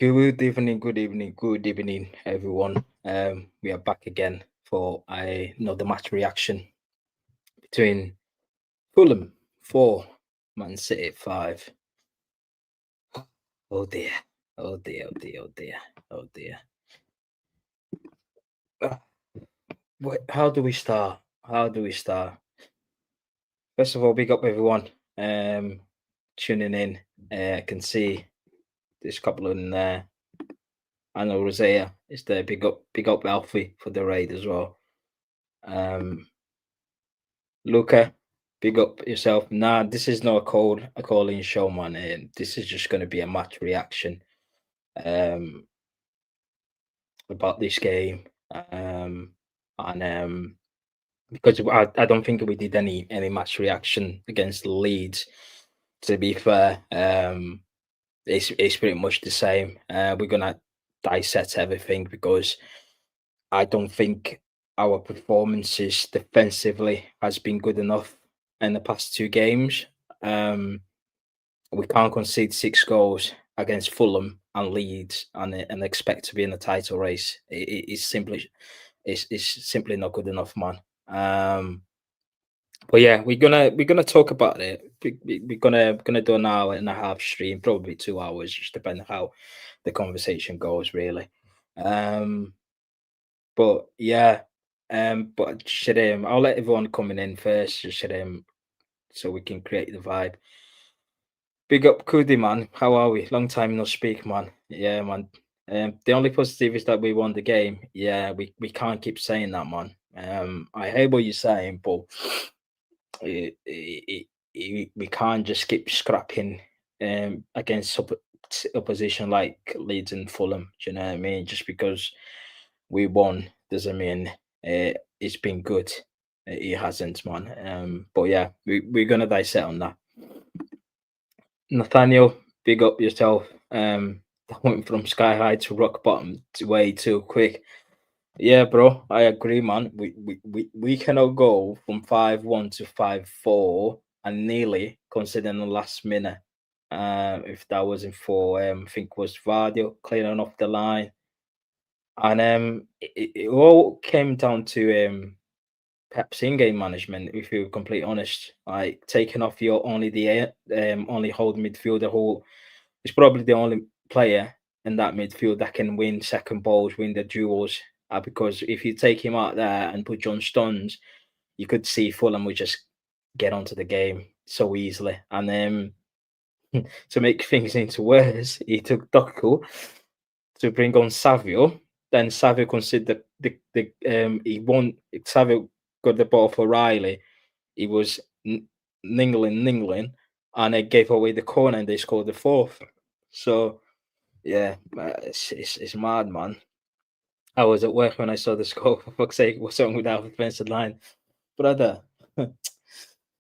Good evening, good evening, good evening, everyone. We are back again for another match reaction between Fulham 4, Man City 5. Oh dear, oh dear, oh dear, oh dear, oh dear. Ah, how do we start? How do we start? First of all, big up everyone um, tuning in. I can see there's a couple in there. I know Rosea is there. Big up Alfie for the raid as well. Um, Luca, big up yourself. Nah, this is not a calling show, man. This is just going to be a match reaction um, about this game. Um, and because I don't think we did any match reaction against Leeds. To be fair, it's pretty much the same. We're gonna dissect everything because I don't think our performances defensively has been good enough in the past two games. Um, we can't concede 6 goals against Fulham and Leeds and expect to be in the title race. It's simply not good enough, man. But yeah, we're gonna talk about it. We're gonna do an hour and a half stream, probably 2 hours, just depending how the conversation goes, really. Um, but yeah, but should I'll let everyone coming in first, should so we can create the vibe. Big up Kudi, man. How are we? Long time no speak, man. Yeah, man. The only positive is that we won the game. Yeah, we can't keep saying that, man. I hear what you're saying, but we can't just keep scrapping against opposition like Leeds and Fulham. Do you know what I mean? Just because we won doesn't mean it's been good. It hasn't, man. But yeah, we're gonna dissect on that. Nathaniel, big up yourself. That went from sky high to rock bottom way too quick. Yeah, bro, I agree, man. We cannot go from 5-1 to 5-4 and nearly considering the last minute. If that wasn't for I think it was Vardio clearing off the line. And it all came down to Pep's in-game management, if you're completely honest. Like taking off your only hold midfielder who is probably the only player in that midfield that can win second balls, win the duels. Because if you take him out there and put John Stones, you could see Fulham would just get onto the game so easily. And to make things into worse, he took Doku to bring on Savio. Then Savio considered he won. Savio got the ball for Riley. He was ningling, and they gave away the corner and they scored the fourth. So yeah, it's mad, man. I was at work when I saw the score. For fuck's sake, what's wrong with our defensive line, brother?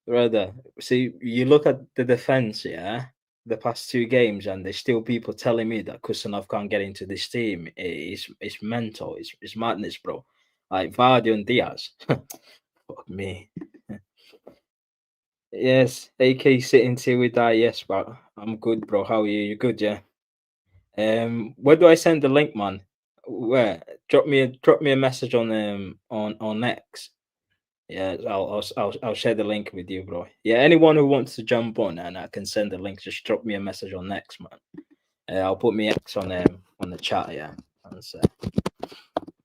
Brother, see, you look at the defense, yeah, the past two games, and there's still people telling me that KHUSANOV can't get into this team. It's mental. It's madness, bro. Like Vardy and Diaz. Fuck me. Yes, AK sitting till we die. Yes, but I'm good, bro. How are you? You good, yeah? Where do I send the link, man? Where? Drop me a message on X. Yeah, I'll share the link with you, bro. Yeah, anyone who wants to jump on and I can send the link, just drop me a message on X, man. I'll put me X on the chat, yeah.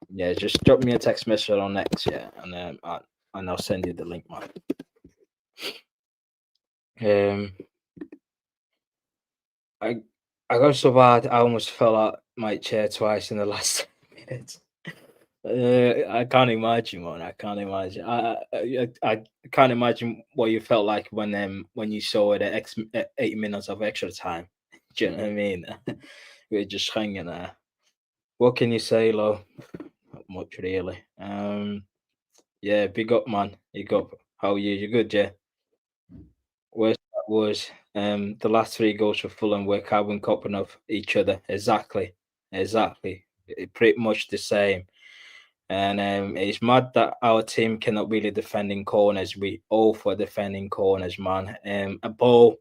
Yeah, just drop me a text message on X, yeah, and I'll send you the link, man. I I got so bad I almost fell out my chair twice in the last 10 minutes. I can't imagine, man. I can't imagine. I can't imagine what you felt like when you saw the 8 minutes of extra time. Do you know what I mean? We're just hanging there. What can you say, Lo? Not much really. Yeah, big up, man. Big up. How are you? You good, yeah? Worst part was the last three goals for Fulham were carbon copying of each other. Exactly. Pretty much the same. And it's mad that our team cannot really defend in corners. We all for defending corners, man. A ball.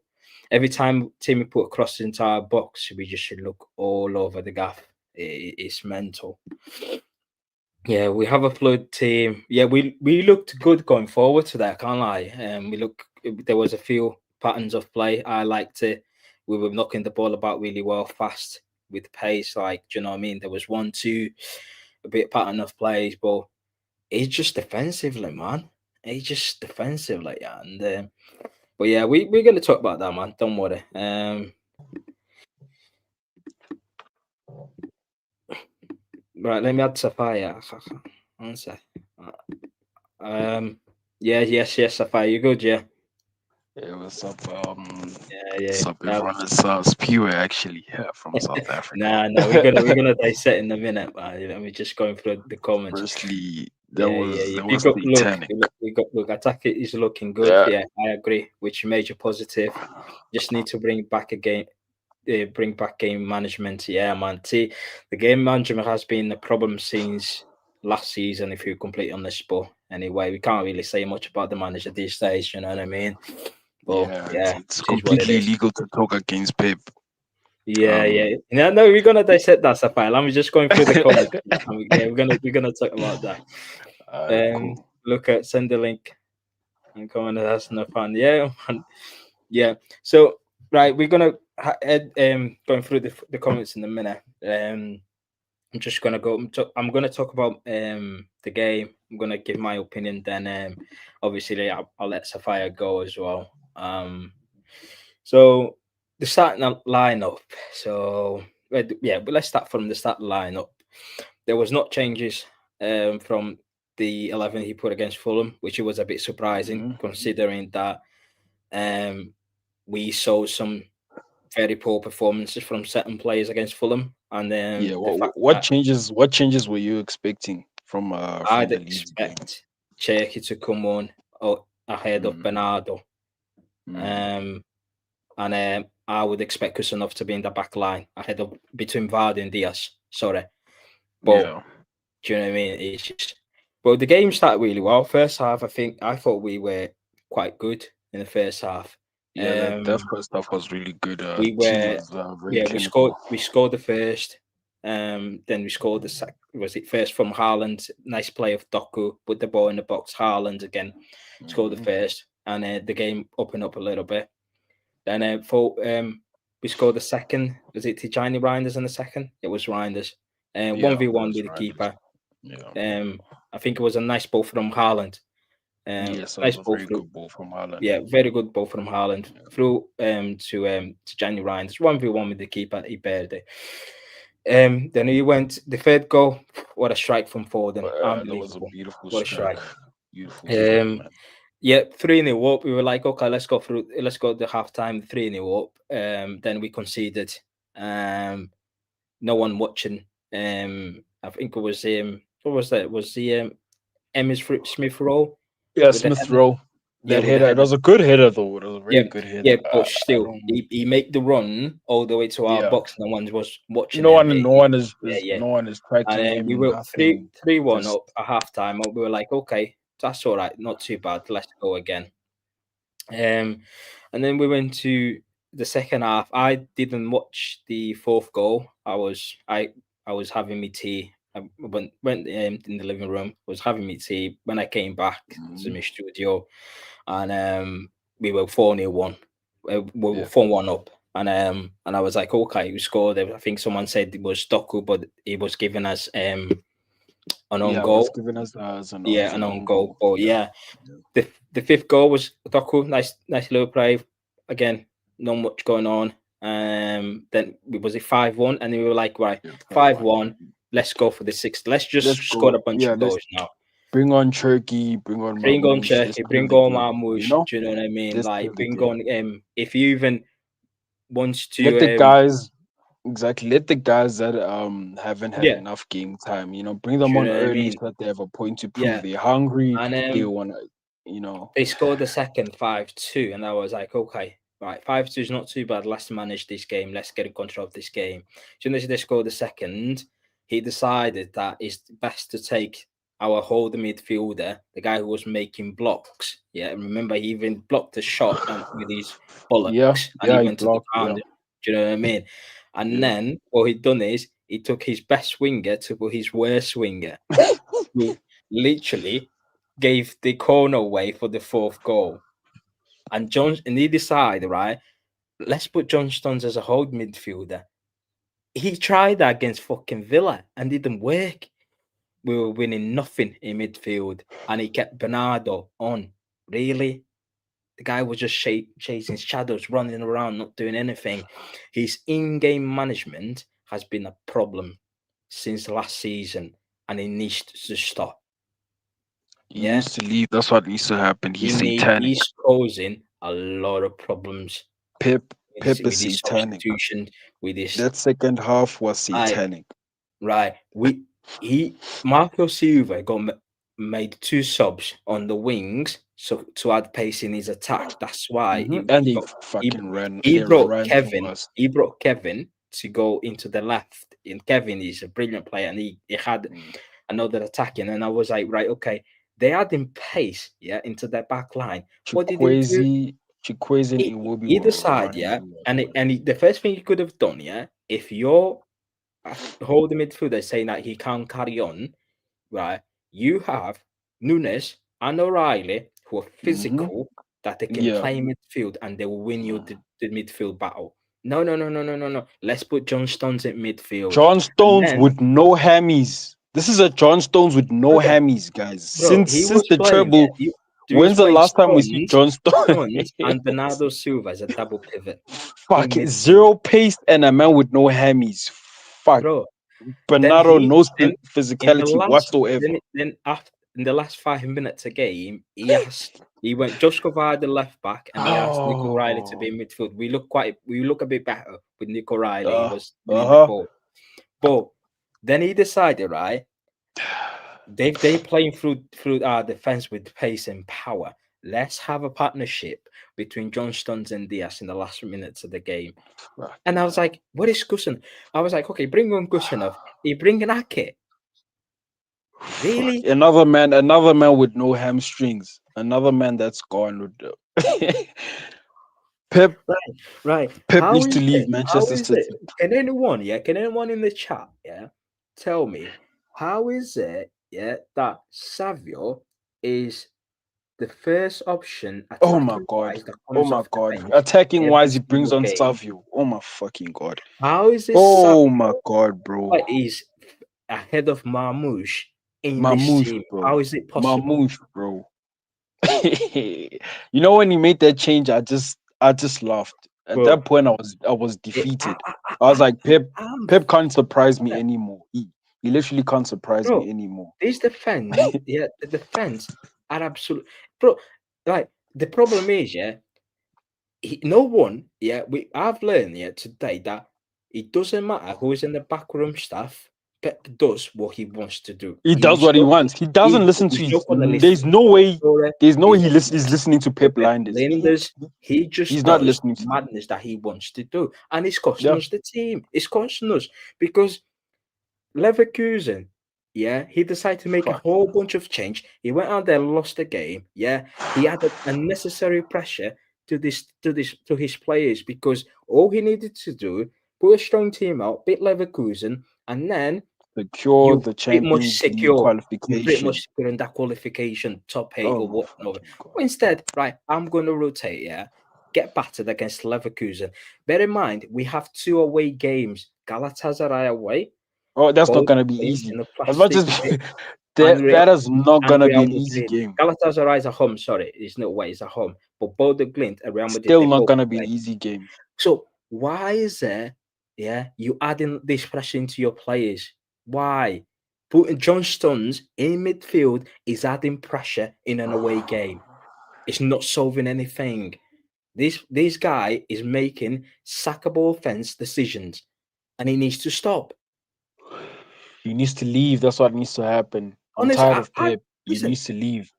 every time Timmy put a cross into our box, we just should look all over the gaff. It's mental. Yeah, we have a fluid team. Yeah, we looked good going forward today. I can't lie. We look. There was a few patterns of play. I liked it. We were knocking the ball about really well, fast with pace. Like, do you know what I mean? There was one, two, a bit pattern of plays, but it's just defensively, man. It's just defensively, yeah. And but yeah, we're gonna talk about that, man. Don't worry. Right, let me add Sapphire. One sec. Yes, Sapphire. You good? Yeah, Hey, what's up? yeah. What's up, everyone? It's Spewer actually from South Africa. Nah. We're gonna dissect in a minute, man. Let me just going through the comments. Firstly, Yeah. that Big was up, satanic. look. Attack is looking good. Yeah, Yeah, I agree. Which major positive. Just need to bring back game management. Yeah, man. See, the game management has been the problem since last season. If you're completely honest, but anyway, we can't really say much about the manager these days. You know what I mean? But yeah. yeah, It's it is what it completely is. illegal to talk against Pep. Yeah. Um, No, we're gonna dissect that, Sapphire. I'm just going through the comments. Yeah, we're gonna talk about that. cool. Look at send the link and comment. That's no fun. Yeah, man. Yeah. So right, we're gonna going through the comments in a minute. I'm just gonna go. I'm gonna talk about the game. I'm gonna give my opinion. Then obviously I'll let Sapphire go as well. So the starting lineup. So yeah, but let's start from the start lineup. There was not changes from the 11 he put against Fulham, which was a bit surprising Mhm. considering that um, we saw some very poor performances from certain players against Fulham, and Yeah. the fact What that changes? What changes were you expecting from I'd the Leeds game? expect Cherky to come on ahead of Mm, Bernardo, mm, um, and I would expect Kusanov to be in the back line ahead of between Vardy and Diaz. Sorry, but yeah. do you know what I mean? It's just, well, the game started really well. First half, I thought we were quite good in the first half. Yeah. That Um, first half was really good. we Team were was very yeah, clinical. we scored the first, then we scored the second. Was it first from Haaland? Nice play of Doku, put the ball in the box. Haaland again scored the Mhm. first, and the game opened up a little bit. Then for we scored the second. Was it Tijani Reinders in the second? It was Reinders. One Yeah, v it one was with the right. keeper. Yeah. I think it was a nice ball from Haaland. Yes, that Nice was a ball very through. good ball from Haaland. Yeah, very good ball from Haaland Yeah, through to Johnny Ryan's 1v1 with the keeper. He bared it. Then he went the third goal. What a strike from Foden! that was a Unbelievable. beautiful What a strike. strike. Beautiful strike, Um, man. yeah, 3-0 up. We were like, okay, let's go through. Let's go the half time. 3-0 up. Then we conceded. No one watching. I think it was what was that? It was the Emmis Smith Rowe Yeah, with the Smith header. Rowe. Yeah, That with the header. It header. was a good header, though. It was a Yeah, very good yeah, header. but I still, don't. he made the run all the way to our Yeah. box. No one was watching him. Yeah. No one is And tracking we him. were Nothing. 3-1 Just up at halftime. We were like, okay, that's all right, not too bad. Let's go again. Um, and then we went to the second half. I didn't watch the fourth goal. I was having me tea. I went in the living room. Was having me tea when I came back to mhm, my studio, and we were 4-0 one. We were yeah. 4-1 up, and I was like, okay, we scored. I think someone said it was Doku, but he was giving us an own Yeah, it was goal. given us Yeah, as an an own own goal. goal. But Yeah. yeah, Yeah. the fifth goal was Doku. Nice little play. Again, not much going on. Then was it 5-1, and then we were like, right, Yeah, 5-1. 5-1. Let's go for the sixth. Let's Let's just score go. a bunch Yeah, of let's goals now. bring on Turkey, bring on Bring on Marmoush. Let's Cherky, kill bring the on game. You Marmoush. know? Do you know what I mean? Let's kill Like, the bring game. on if you even wants Let the to guys exactly let the guys that haven't had yeah, enough game time, bring them do you on know what I early mean? so that they have a point to prove. Yeah, They're hungry. and They wanna, you know. they scored the second 5-2, and I was like, okay, right, 5-2 is not too bad. Let's manage this game. Let's get in control of this game. As soon as they scored the second, he decided that it's best to take our holding midfielder, the guy who was making blocks. Yeah, remember he even blocked a shot with his Yeah, bollocks, and he yeah, he went to the blocked. ground. Yeah, Do you know what I mean? And yeah. then what he done is he took his best winger to put his worst winger, who literally gave the corner away for the fourth goal. And he decided, right, let's put John Stones as a hold midfielder. He tried that against fucking Villa and didn't work. We were winning nothing in midfield, and he kept Bernardo on. Really, the guy was just chasing shadows, running around, not doing anything. His in-game management has been a problem since last season, and he needs to stop. He Yeah, needs to leave. That's what needs to happen. He's satanic. he's causing a lot of problems Pep is with his satanic. substitution, with his That second half was I satanic. right. He Marco Silva made two subs on the wings so to add pace in his attack. That's why And he they got fucking ran. he They brought ran through Kevin. us. He brought Kevin to go into the left. And Kevin is a brilliant player, and he had Mm. another attacking. And I was like, right, okay, they adding pace, yeah, into their back line. What did he do? Chikwueze and He Iwobi either were side, running yeah, through us. the first thing you could have done, yeah, if you're holding midfielder saying that he can't carry on, right? You have Nunes and O'Reilly who are Hmm. physical that they can Yeah. play midfield and they will win you the midfield battle. No, no, no, no, no, no, no. Let's put John Stones at midfield. John And Stones then, with no hammies. This is a John Stones with no bro, hammies, guys. bro, Since the treble, he was when's the playing last time we see John Stones? Stones and Bernardo Silva as a double pivot in Fuck, midfield. zero pace and a man with no hammies. Fuck, Bro, then Bernardo he knows then in the physicality last whatsoever. then after in the last 5 minutes a game, he went Josko via the left back and he asked Nico Riley to be Oh, in midfield. We look a bit better with Nico Riley. He uh was winning the huh. ball. But then he decided, right? They playing through our defense with pace and power. Let's have a partnership between John Stones and Diaz in the last minutes of the game. And I Fucking was like, what is Gusen? I was like, okay, bring on Gusenov. He bring an Ake. fuck. Really? Another man with no hamstrings. Another man that's gone with the Pep. Right, right. Pep needs to leave How Manchester is it? City. Can anyone in the chat, yeah, tell me how is it, yeah, that Savio is the first option Oh my attacking god. wise that Oh comes my off the god. bench Attacking every wise, he brings single on game? Savio. Oh my fucking god. How is this Oh my Savio god, bro. like is ahead of Marmoush in this Mamouche, team? bro. How is it possible? Mamouche, bro. You know when he made that change, I just laughed. At Bro, that point, I was it, defeated. I was like, I'm Pep can't surprise me anymore. He literally can't surprise bro. me anymore. This defense, yeah, the defense are absolute, bro. Like the problem is, yeah, no one, yeah, I've learned, yeah, today that it doesn't matter who is in the backroom staff. Pep does what he wants to do. He does what he wants. He doesn't listen to He's his. not gonna listen There's to no way. Pastore. There's no way He's not gonna he's listen listening to to Pep Pep Linders. Linders. He He's just not does listening to them. madness that he wants to do, and it's costing Yeah, us the team. It's costing us because Leverkusen, yeah, he decided to make a fuck. whole bunch of change. He went out there, lost the game. Yeah, he added unnecessary pressure to his players because all he needed to do put a strong team out, beat Leverkusen, and then Secure you the pretty much Champions League secure. You pretty qualification. much securing that qualification top eight Oh or my whatnot. fucking god. But instead, right, I'm going to rotate. Yeah, get battered against Leverkusen. Bear in mind, we have two away games: Galatasaray away. Oh, that's not Both gonna be playing easy. in a As much plastic as pitch, and that is not gonna be Real an easy Madrid. game. Galatasaray is a home. Sorry, it's no way. It's a home. But both the Glint and Real Madrid, Still they not both gonna be an play. easy game. So why is there? Yeah, you adding this pressure into your players? Why? Putting John Stones in midfield is adding pressure in an away game. It's not solving anything. This guy is making sackable offense decisions, and he needs to stop. He needs to leave. That's what needs to happen. I'm Honestly, tired of I Pep. He listen. needs to leave.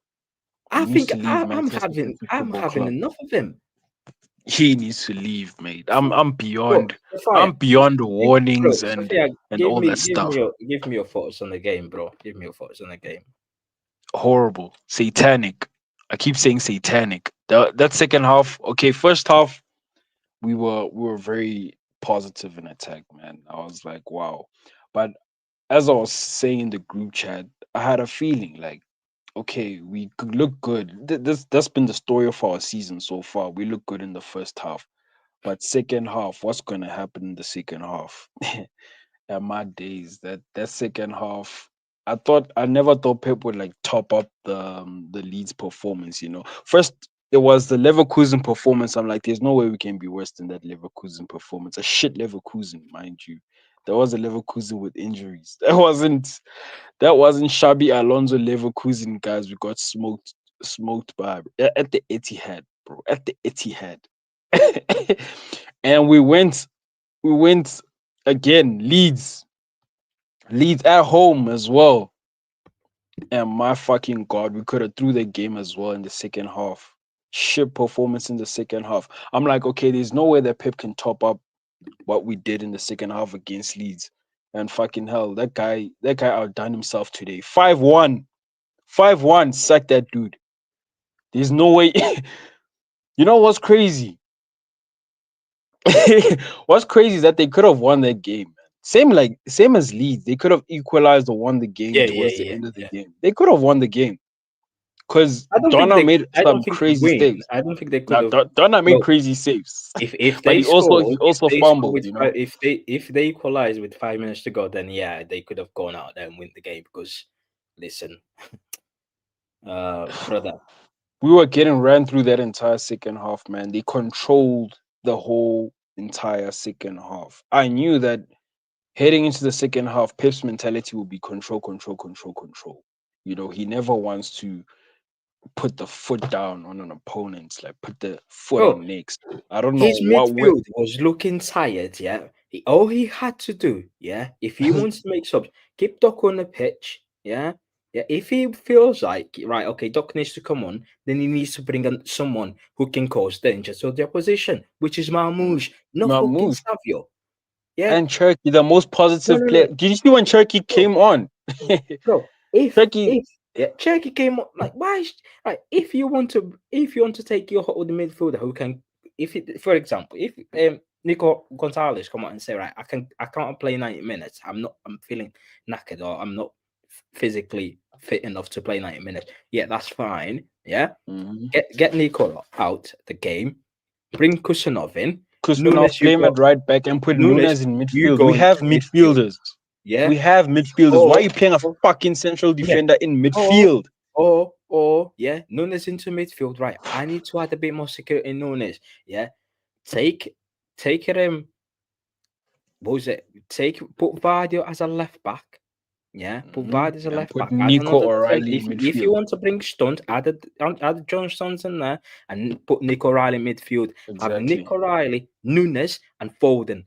I He needs think to leave Manchester having City I'm Football having Club. enough of him. He needs to leave, mate. I'm Fuck. I'm Bro, beyond Sophia, I'm beyond the Bro, warnings and Sophia, and all that stuff. give me your thoughts on the game, bro. Give me your thoughts on the game. horrible, satanic. I keep saying satanic. That second half, okay, first half we were very positive in attack, man. I was like, wow. But as I was saying in the group chat, I had a feeling like, okay, we could look good. That's been the story of our season so far. We look good in the first half, but second half, what's gonna happen in the second half? At my days, that second half, I never thought Pep would like top up the Leeds performance. First it was the Leverkusen performance. I'm like, there's no way we can be worse than that Leverkusen performance. A shit Leverkusen, mind you. There was a Leverkusen with injuries. That wasn't Shabby Alonso Leverkusen, guys. We got smoked by at the Etihad, bro. At the Etihad. And we went again, Leeds at home as well. And my fucking god, we could have threw the game as well in the second half. Shit performance in the second half. I'm like, okay, there's no way that Pep can top up what we did in the second half against Leeds. And fucking hell, that guy outdone himself today. 5-1. 5-1. Sack that dude. There's no way. You know what's crazy? What's crazy is that they could have won that game, man. Same as Leeds. They could have equalized or won the game Yeah, yeah, towards the yeah, end of the yeah. game. They could have won the game because I don't think Donna they. made I don't some think they crazy win. saves. I don't think they could Now have. Donna made Look, crazy saves, if but they he scored, if also they score fumbled. with if they equalize with 5 minutes to go, then yeah, they could have gone out there and win the game. Because listen, brother, We were getting ran through that entire second half, man. They controlled the whole entire second half. I knew that heading into the second half, Pep's mentality will be control, control, control, control. He never wants to put the foot down on an opponent, like put the foot bro, on next. I don't know his what way. midfield was looking tired. Yeah, all he had to do, yeah, if he wants to make subs, keep Doc on the pitch. Yeah, yeah. If he feels like right, okay, Doc needs to come on, then he needs to bring in someone who can cause danger to the opposition, which is Marmoush, not fucking Mamouche Savio. Yeah, and Cherky, the most no, positive no, player. no, Did you see when Cherky no. came on? Bro, if Cherky, if yeah, Cherky came up like why is like if you want to take your hold of the midfielder who can if it, for example if Nico Gonzalez come out and say right I can't play 90 minutes I'm feeling knackered or I'm not physically fit enough to play 90 minutes, yeah, that's fine. Yeah, Mhm. get Nico out the game, bring Kusanov in. Kusunov Nunes, play him at right back and put Nunes Nunes in you midfield. go We have into midfield. midfielders. Yeah, We have midfielders. Why are or you playing a or- fucking central yeah, defender in or midfield? yeah, Nunes into midfield. Right, I need to add a bit more security in Nunes. Yeah, take it. What was it? Put Vardio as a left back. Yeah, put Mhm. Vardy as a And left put back. Add Nico another defender. O'Reilly in If you midfield. want to bring Stunt, add John Stones in there and put Nick O'Reilly midfield. Have Nick Exactly. O'Reilly, Nunes, and Foden.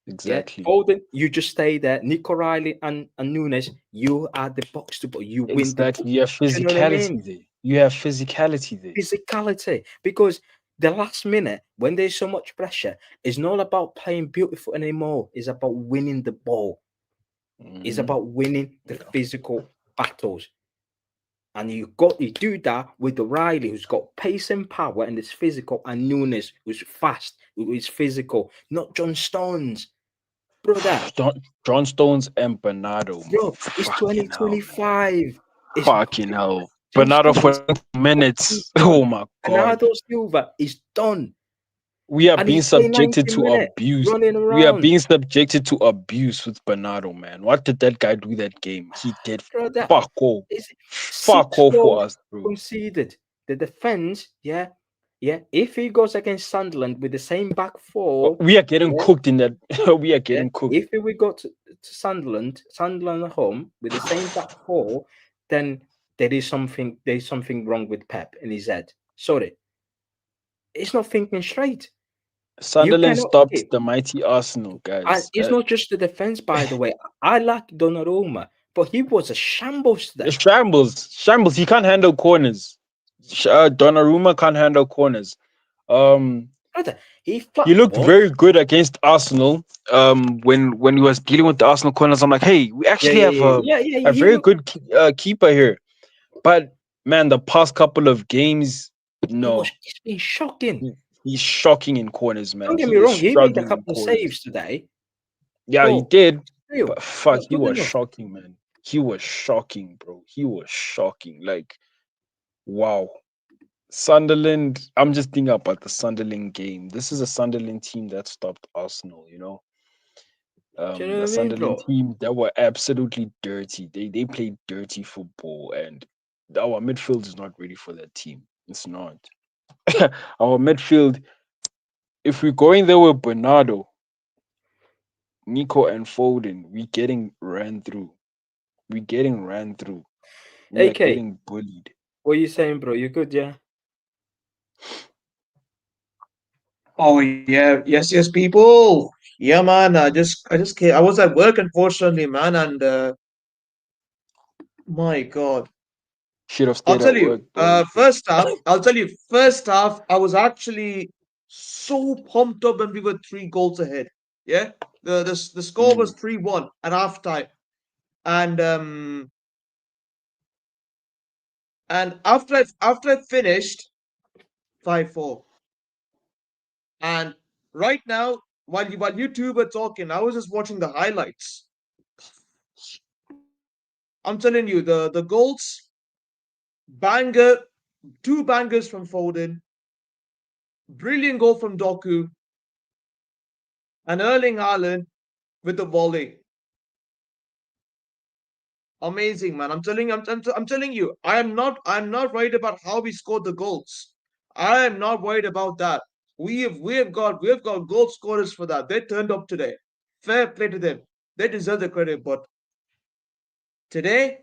Yeah, Exactly. Foden, you just stay there. Nick O'Reilly and Nunes, you are the box to box. You win the ball. Exactly. You have Do you know what I mean? physicality there. You have physicality there. Physicality. Because the last minute, when there's so much pressure, it's not about playing beautiful anymore. It's about winning the ball. It's Mhm. about winning the Yeah. physical battles. And you do that with O'Reilly, who's got pace and power and is physical, and Nunes, who's fast, who is physical, not John Stones. Brother, John Stones and Bernardo, man. bro, it's Fucking hell, man. 2025. It's Fucking hell. John Bernardo for Stones 90 is minutes. done. Oh my god. Bernardo Silva is done. We are And being he's playing subjected 90 to minutes abuse. running We are around. being subjected to abuse with Bernardo, man. What did that guy do that game? He did Brother, fuck all. it's Fuck six all for goals us, bro. conceded. The defense, yeah, yeah. If he goes against Sunderland with the same back four, We are getting yeah, cooked in that. We are yeah. getting cooked. If we go to Sunderland at home with the same back four, then there's something wrong with Pep in his head. Sorry, it's not thinking straight. You Sunderland cannot stopped keep. the mighty Arsenal, And guys. it's not just the defense, by the way. I like Donnarumma, but he was a shambles today. Shambles. He can't handle corners. Donnarumma can't handle corners. Um, Brother, he he flat looked one. very good against Arsenal. When he was dealing with the Arsenal corners, I'm like, hey, we Yeah, actually yeah, have yeah, yeah, yeah, yeah. a He very looked good keeper here. But man, the past couple of games, no, It's been shocking. he's shocking in corners, man. Don't get He me is wrong, he made a struggling in couple of corners. saves today, Yeah, he but did. still, But fuck, not he good was enough. shocking, man. He was shocking, bro. He was shocking. Like, wow. Sunderland, I'm just thinking about the Sunderland game. This is a Sunderland team that stopped Arsenal, you know. Do you know A what I mean, Sunderland bro? team that were absolutely dirty. They played dirty football, and our midfield is not ready for that team. It's not. Our midfield, if we're going there with Bernardo, Nico, and Foden, we're getting ran through. We're getting ran through. We are AK, getting bullied. what are you saying, bro? You good, yeah? Oh yeah, yes, people. Yeah, man. I just came. I was at work, unfortunately, man, and my God, Should have I'll stayed tell at you. work, bro. First half, I'll tell you. First half, I was actually so pumped up when we were 3 goals ahead. Yeah, the score was Mm, 3-1 at halftime, and after I finished 5-4, and right now, while you two were talking, I was just watching the highlights. I'm telling you, the goals, banger, 2 bangers from Foden, brilliant goal from Doku, and Erling Haaland with the volley. Amazing, man. I'm telling you, I'm not worried about how we scored the goals. I am not worried about that. We have got goal scorers for that. They turned up today. Fair play to them. They deserve the credit. But today,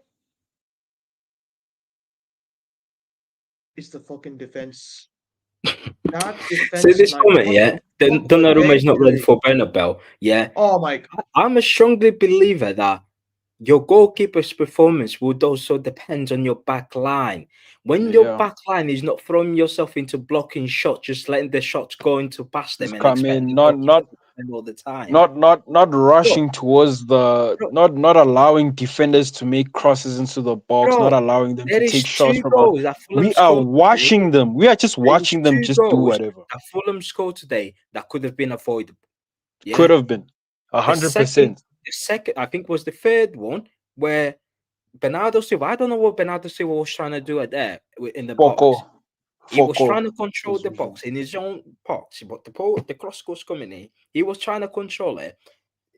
it's the fucking defense. That See defense this tonight. comment, What yeah? the Then fuck were Donnarumma they is not ready doing? for Bernabeu. Yeah, Oh my I'm a strongly believer that your goalkeeper's performance would also depend on your back line. When your yeah. back line is not throwing yourself into blocking shots, just letting the shots go into past them Just and come expect in, the goalkeeper to defend all the time. not Bro, rushing towards the bro, not allowing defenders to make crosses into the box, not bro, allowing them to there take is shots two from out. goals that Fulham We are scored today. watching them. We are just There is watching them two just do goals whatever. that Fulham scored today that could have been avoidable. Could Yeah. have been The second, 100%. the second, I think was the third one where Bernardo Silva. I don't know what Bernardo Silva was trying to do at there in the box. Foco, He was trying Foco, to control as the usual. box in his own box, but the cross goes coming in. He was trying to control it.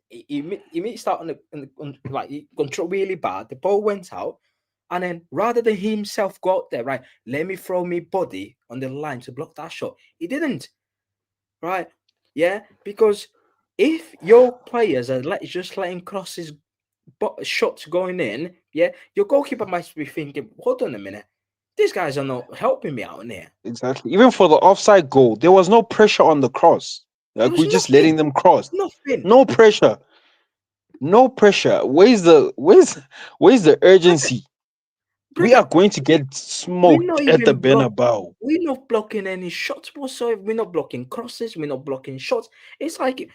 He missed out like he control really bad. The ball went out, and then rather than himself go out there, right? Let me throw my body on the line to block that shot. He didn't, right? Yeah, because if your players are just letting crosses, shots going in, yeah, your goalkeeper might be thinking, hold on a minute, these guys are not helping me out in here. Exactly. Even for the offside goal, there was no pressure on the cross. There Like was we're just letting nothing, them cross. nothing. No pressure. No pressure. Where's the Brother, urgency? We are brother, going to get we're not smoked at the even Bernabeu. we're not blocking any shots whatsoever. We're not blocking crosses. We're not blocking shots. It's like,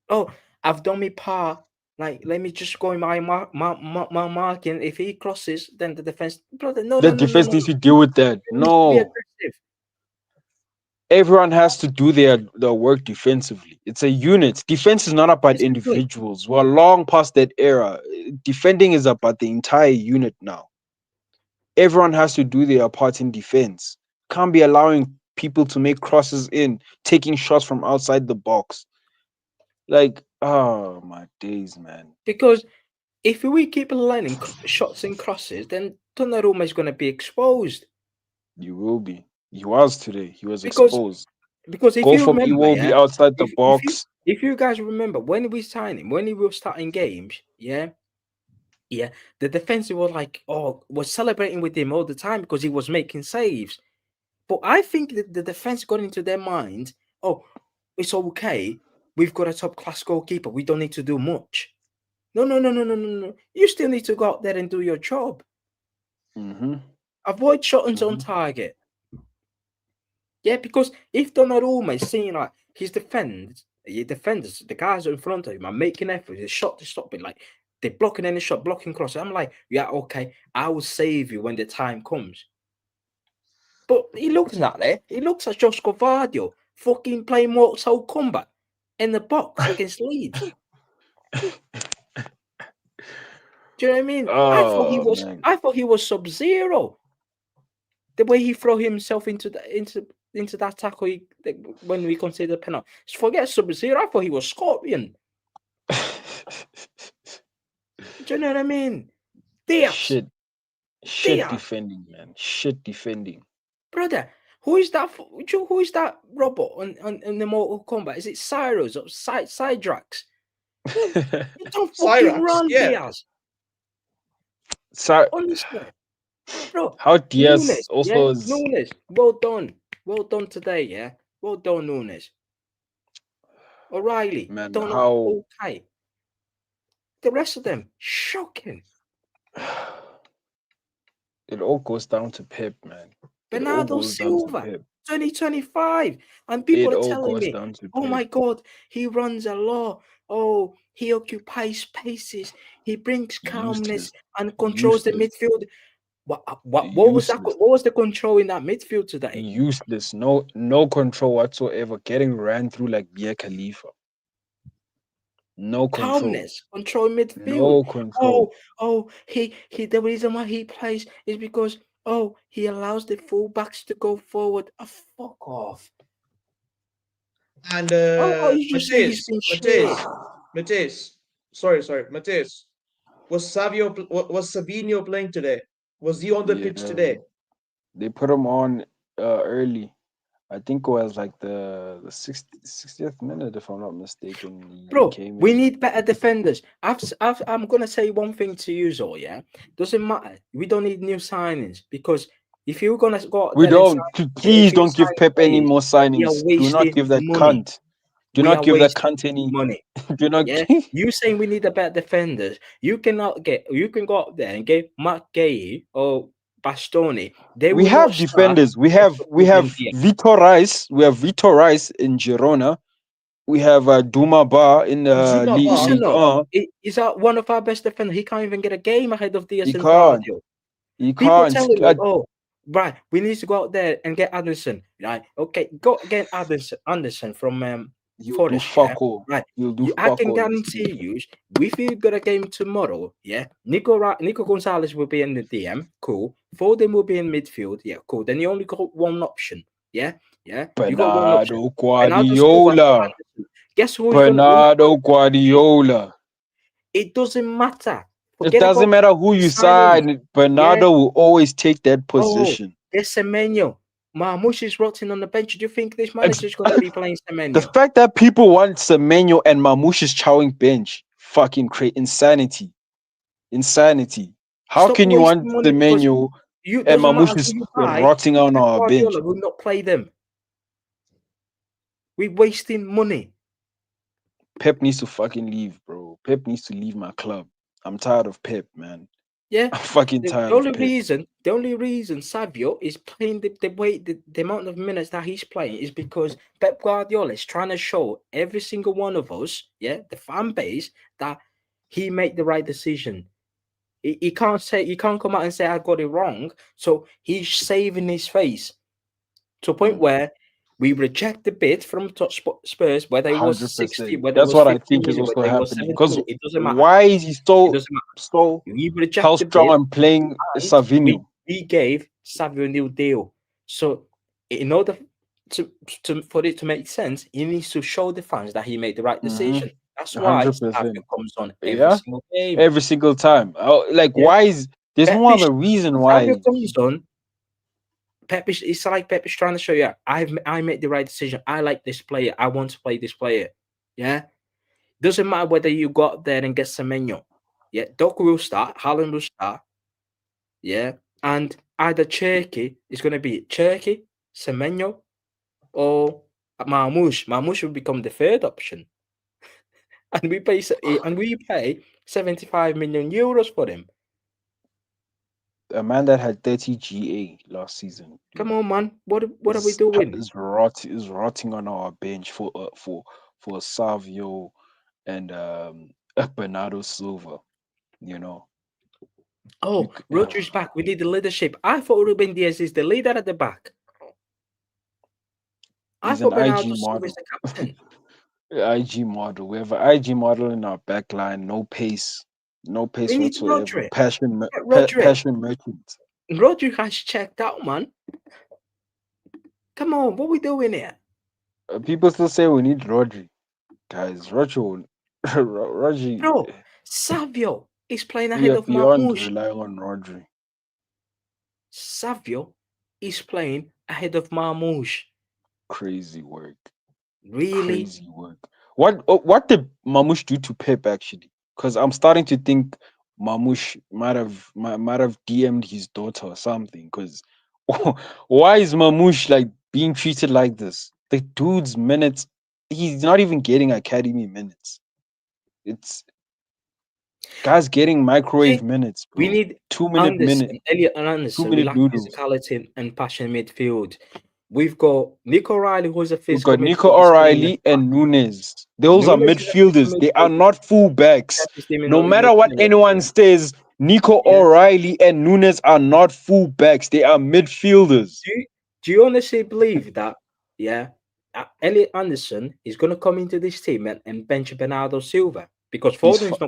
oh, I've done my part. Like, let me just go in my marking. If he crosses, then the defense, brother. No, The no, no, no, defense no, needs no. to deal with that. It needs to be No. aggressive. Everyone has to do their work defensively. It's a unit. Defense is not about Exactly. individuals. We're long past that era. Defending is about the entire unit now. Everyone has to do their part in defense. Can't be allowing people to make crosses in, taking shots from outside the box. Like, oh my days, man. Because if we keep aligning shots and crosses, then Donnarumma is going to be exposed. You will be. He was today. He was Because exposed. if Go you from remember, Iwobi yeah, outside the if box. you guys remember when we signed him, when he was starting games, yeah, yeah, the defensive was like, oh, was celebrating with him all the time because he was making saves. But I think that the defense got into their mind, oh, it's okay. We've got a top class goalkeeper. We don't need to do much. No, no, no, no, no, no, no. You still need to go out there and do your job. Mm-hmm. Avoid shots on Mm-hmm. target. Yeah, because if Donnarumma is seeing like his defenders, the guys in front of him are making efforts, a shot to stop it, like They're blocking any shot, blocking cross. I'm like, yeah, okay, I will save you when the time comes. But he looks at it. He looks at Josh Gvardio fucking playing Mortal Kombat in the box against Leeds. Do you know what I mean? Oh man. I thought he was Sub-Zero. The way he threw himself into that tackle when we considered penalty. Forget Sub-Zero. I thought he was Scorpion. Do you know what I mean? Diaz. Shit Diaz. defending, man. Shit defending. Brother, who is that robot on the Mortal Kombat? Is it Cyrus or Cydrax? You don't fucking Cyrax, run, yeah. Diaz. So Honestly. Bro, how Diaz Nunes, also yeah? is, Nunes, well done. Well done today, yeah? Well done, Nunes. O'Reilly, man, done how okay. The rest of them, shocking. it all goes down to Pep, man. It all Bernardo goes down to Silva, Pep. 2025. And It people are all telling goes me, down to oh Pep. my God, he runs a lot. Oh, he occupies spaces. He brings calmness Useless. and controls the Useless. midfield. What was that? Useless. What was the control in that midfield today? Useless. No control whatsoever. Getting ran through like Mia Khalifa. No control. Calmness, control midfield. No control. He the reason why he plays is because he allows the fullbacks to go forward. Fuck off. And You just say he's been shit. Mateus. Sorry, Mateus. Was Savinho playing today? Was he on the pitch Yeah. today? They put him on early. I think it was like the 60th minute, if I'm not mistaken. He Bro, came we in. need better defenders. I'm gonna say one thing to you, Zol, yeah? Doesn't matter. We don't need new signings because if you're gonna go out We there and don't. get a Please few don't give signing Pep any players, more we are signings. Do not wasting give that money. cunt. Do We not are give that wasting cunt any. money. Do not. Yeah, you saying we need a better defenders. You can go up there and get Mark Gay or Bastoni. They We will not have start defenders. We against have Ruben Diaz. Vitor Rice. We have Vitor Rice in Girona. We have Duma Ba in Duma Ba. League Listen, 1. is that one of our best defenders? He can't even get a game ahead of Diaz He and can't. Vardio. He People can't. telling me, right, we need to go out there and get Anderson. Right, okay, go get Anderson from He'll do Forest. Yeah, fuck all. right. He'll do I fuck can all. guarantee you, if we got a game tomorrow, yeah, Nico Gonzalez will be in the DM. Cool. Foden will be in midfield. Yeah, cool. Then you only got one option. Yeah. You got one option. Bernardo Bernardo Silva, Guardiola. Anderson. Guess who is Bernardo Guardiola. It doesn't matter. It Forget doesn't about matter who you signing. sign. Bernardo will always take that Oh, position. there's Semenyo. Marmoush is rotting on the bench. Do you think this Ex- manager is going to be playing The Semenyo? fact that people want Semenyo and Mamouche's chowing bench, fucking create insanity. Insanity. How Stop can you want wasting money because Semenyo you and doesn't matter who Mamouche's you buy. rotting on Pep our bench? Guardiola will not play them. We're wasting money. Pep needs to fucking leave, bro. Pep needs to leave my club. I'm tired of Pep, man. Yeah. I'm fucking The tired of only Pep. reason Savio is playing the amount of minutes that he's playing is because Pep Guardiola is trying to show every single one of us, yeah, the fan base, that he made the right decision. He can't come out and say I got it wrong. So he's saving his face to a point where we reject the bid from Spurs, whether it was 60, 100%. whether it That's was what I 50 think is million, also whether it was happening. 70 Because million, it doesn't matter. why is he It so doesn't matter. We reject the bid. strong playing And Savinho? we gave Savio a new deal. So in order for it to make sense, he needs to show the fans that he made the right decision. That's why Savio 100%. comes on every Yeah, single game. every single time. Yeah. Why is there's no Pep is- other reason Savio why? comes on. It's like Pep is trying to show you, I made the right decision. I like this player. I want to play this player. Yeah. Doesn't matter whether you go out there and get Semenyo. Yeah. Doku will start. Haaland will start. Yeah. And either Cherky is going to be Cherky, Semenyo, or Marmoush. Marmoush will become the third option. And we pay 75 million euros for him. A man that had 30 GA last season. Come on, man. What are we doing? Is rotting on our bench for Savio and Bernardo Silva. You know, Oh, Rodri's back. We need the leadership. I thought Ruben Diaz is the leader at the back. I he's an thought Bernardo IG Silva is model. the captain. IG model. We have an IG model in our back line. No We pace need whatsoever. Rodri. Get Rodri. Passion merchant. Rodri has checked out, man. Come on, what we doing here? People still say we need Rodri, guys. Rodri, Bro, Savio is playing we ahead are of beyond Marmoush. relying on Rodri. Savio is playing ahead of Marmoush. Crazy work. Really? Crazy work. What did Mamush do to Pep actually? Because I'm starting to think Mamush might have DM'd his daughter or something. Because why is Mamush like being treated like this? The dude's minutes, he's not even getting academy minutes. It's guys getting See, microwave minutes, we bro. need 2 minute Anderson, Elliot and two Anderson. We minute lack noodles. physicality and passion midfield. We've got Nico Riley, who's a We've physical got Nico midfielder, staying at O'Reilly back. and Nunes. Those are Nunes is a physical midfielders. They are midfielder. not fullbacks. That's his team No in the matter what anyone says, Nico Yeah. O'Reilly and Nunes are not fullbacks. They are midfielders. Do you honestly believe that? Yeah, Elliot Anderson is going to come into this team and bench Bernardo Silva because He's Foden's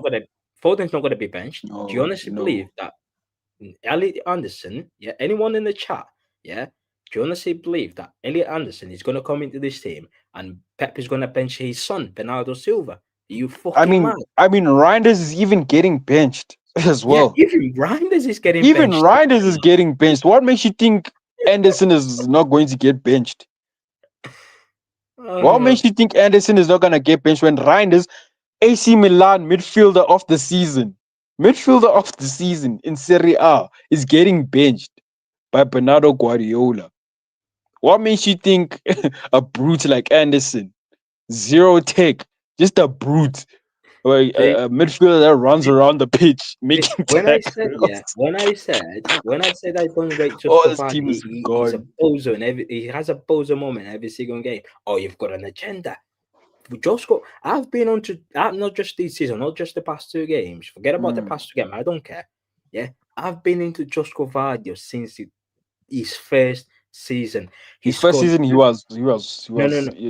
not going to be benched. Do you honestly believe no. that Elliot Anderson? Yeah, anyone in the chat? Yeah, do you honestly believe that Elliot Anderson is going to come into this team and Pep is going to bench his son Bernardo Silva? Are you fucking mad? I mean, Reinders is even getting benched as Yeah, well. even Reinders is getting Even benched. Reinders is getting benched. What makes you think Anderson is not going to get benched? What makes you think Anderson is not going to get benched when Reinders, AC Milan midfielder of the season, in Serie A, is getting benched by Bernardo Guardiola? What makes you think a brute like Anderson, zero tech, just a brute, or a midfielder that runs around the pitch making When I tackles? said when I said I don't rate Oh, Josko this Vardy, team is he's a gone. bozo and he has a bozo moment every single game. Oh, you've got an agenda. Josko, I've been on to not just this season, not just the past two games. Forget about the past two games. I don't care. Yeah, I've been into Josko Vardy since his first season. He His first scored. season, No. he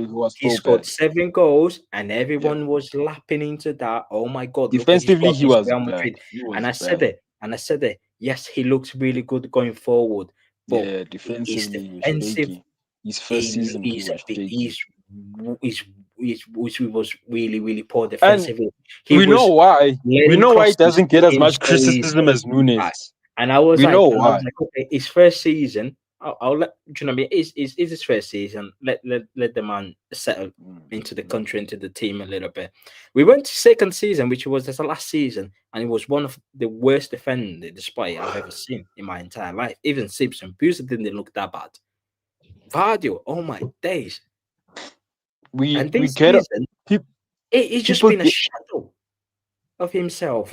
was He so scored bad. 7 goals, and Yeah. everyone was lapping into that. Oh my God, look at his Defensively, goal he against was Real bad. Madrid. He And was I said bad. it, yes, he looks really good going forward, but Yeah, his defensively, he was defensive, shaky. His first season, he was shaky. he was really, really poor And defensively. He we know was why. We letting know why he crosses doesn't get as in much so criticism easily. as Nunes. Right. And I was We know like, why. okay, his first season. I'll let do you know what I mean? Is his first season? Let the man settle into the country, into the team a little bit. We went to second season, which was the last season, and it was one of the worst defending display I've ever seen in my entire life. Even Simpson, Buser didn't look that bad. Vardio, oh my days! And We this get season, pe- he's just people been a get shadow of himself.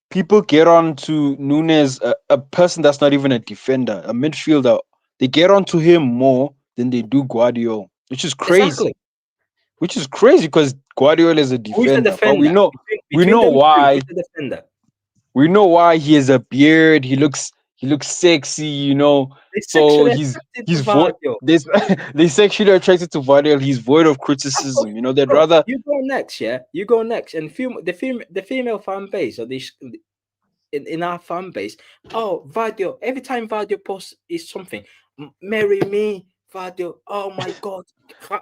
people get on to Nunes, a person that's not even a defender, a midfielder. They get on to him more than they do Guardiola, which is crazy. Exactly. Which is crazy because Guardiola is a Who's the defender, but defender? we Between know them two, why. who's the defender? We know why he has a beard. He looks sexy, They So sexually he's attracted to he's void. Vardio. They sexually attracted to Vardy. He's void of criticism. They'd Bro, rather. you go next, yeah. You go next, and the female fan base or this in our fan base. Oh, Vadio! Every time Vadio posts is something, marry me, Vadio. Oh my God,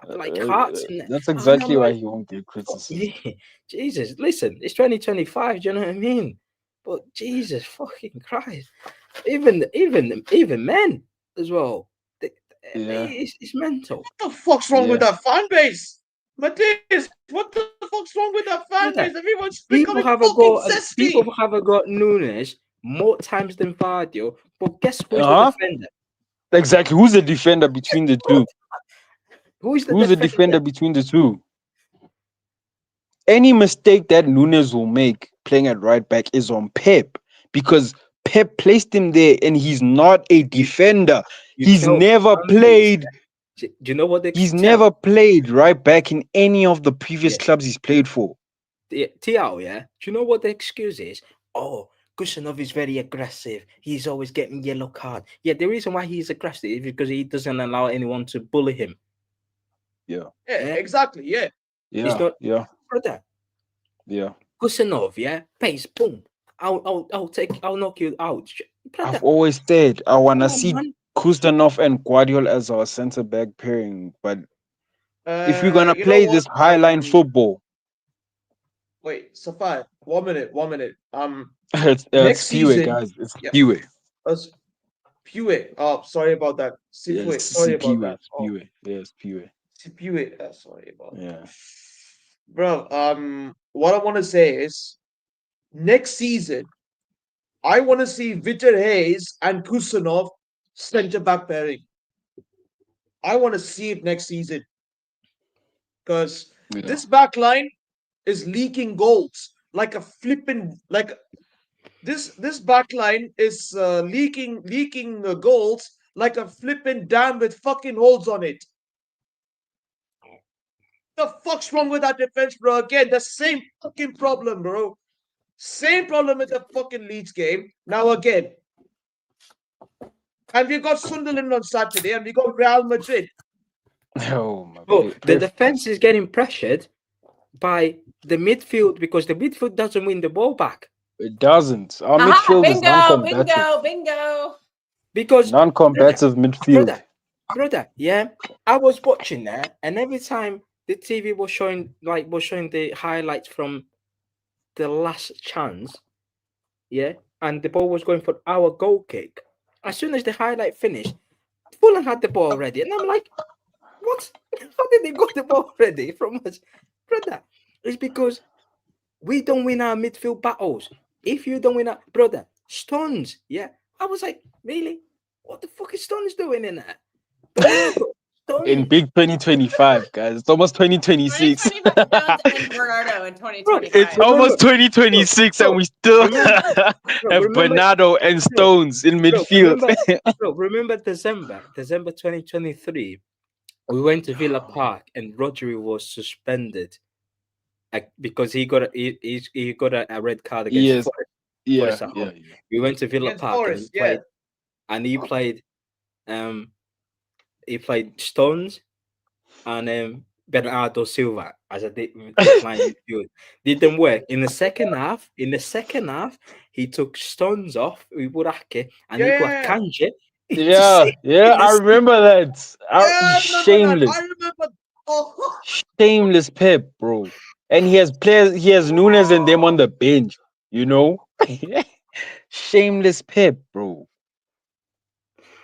like hearts in it. That's And I'm exactly why like, he won't get oh, criticism. yeah, Jesus, listen, it's 2025. Do you know what I mean? But Jesus fucking Christ, even men as well. Yeah, It's mental. What the fuck's wrong with yeah. that fan base? Matthias, what the fuck's wrong with that fan base? Yeah. Everyone's People becoming have fucking got zesty. Nunes more times than Vardio, but guess who is the Uh huh. defender? Exactly. Who's the defender between the two? Who is the Who's the defender? defender between the two? Any mistake that Nunes will make playing at right back is on Pep because Pep placed him there and he's not a You defender. you He's tell never fan base. played. Do you know what they He's tell? never played right back in any of the previous Yeah, clubs he's played for. TL. Yeah. Do you know what the excuse is? Oh, KHUSANOV is very aggressive. He's always getting yellow card. Yeah, the reason why he's aggressive is because he doesn't allow anyone to bully him. Yeah. Yeah, Yeah, exactly. Yeah. he's Yeah. not Yeah. brother. Yeah. KHUSANOV, yeah, pace, boom. I'll knock you out, I've brother. always said I want to Come on, see man. Kustanov and Guardiola as our centre back pairing, but if we're gonna You know play what? this highline football, Wait, Safai, 1 minute, 1 minute. it's Next Piwe, season, guys. It's yeah, Piwe. us Pue. Oh, sorry about that. Yeah, Sifue, it's sorry about Piwe. that. It's Oh, Piwe. Yeah, it's Piwe. Sipue. Sorry about that. Yeah. Bro, what I want to say is next season, I want to see Victor Hayes and Kusanov center back pairing. I want to see it next season because Yeah. this back line is leaking goals like a flipping like this back line is leaking goals like a flipping dam with fucking holes on it. The fuck's wrong with that defense, bro? Again, the same fucking problem, bro. Same problem with the fucking Leeds game. Now again, and we got Sunderland on Saturday, and we got Real Madrid. Oh my Bro, the defense is getting pressured by the midfield because the midfield doesn't win the ball back. It doesn't. Our Aha, midfield is bingo, non-combative. bingo. Because Non-combative midfield. brother, yeah, I was watching that, and every time the TV was showing the highlights from the last chance, yeah, and the ball was going for our goal kick. As soon as the highlight finished, Fulham had the ball already, and I'm like, what? How did they got the ball ready from us, brother? It's because we don't win our midfield battles. If you don't win our brother, Stones, yeah, I was like, really? What the fuck is Stones doing in there? Bernardo, In Stones. big 2025, guys. It's almost 2026. 2025 Stones and Bernardo in 2025. It's almost 2026 and we still remember, have Bernardo and Stones in midfield. remember December 2023, we went to Villa Park and Rodri was suspended because he got a red card against Yes. Forest. Yeah, Forest at home. yeah. We went to Villa Against Park Forest, and he played Stones and Bernardo Silva as a decline midfield. Didn't work. In the second half, he took Stones off with Burake and he put Yeah. Kanji. Yeah, I remember that. Yeah, I remember Shameless. that. I remember. Oh, Shameless Pep, bro. And he has players, he has Nunes and them on the bench, you know? Shameless Pep, bro.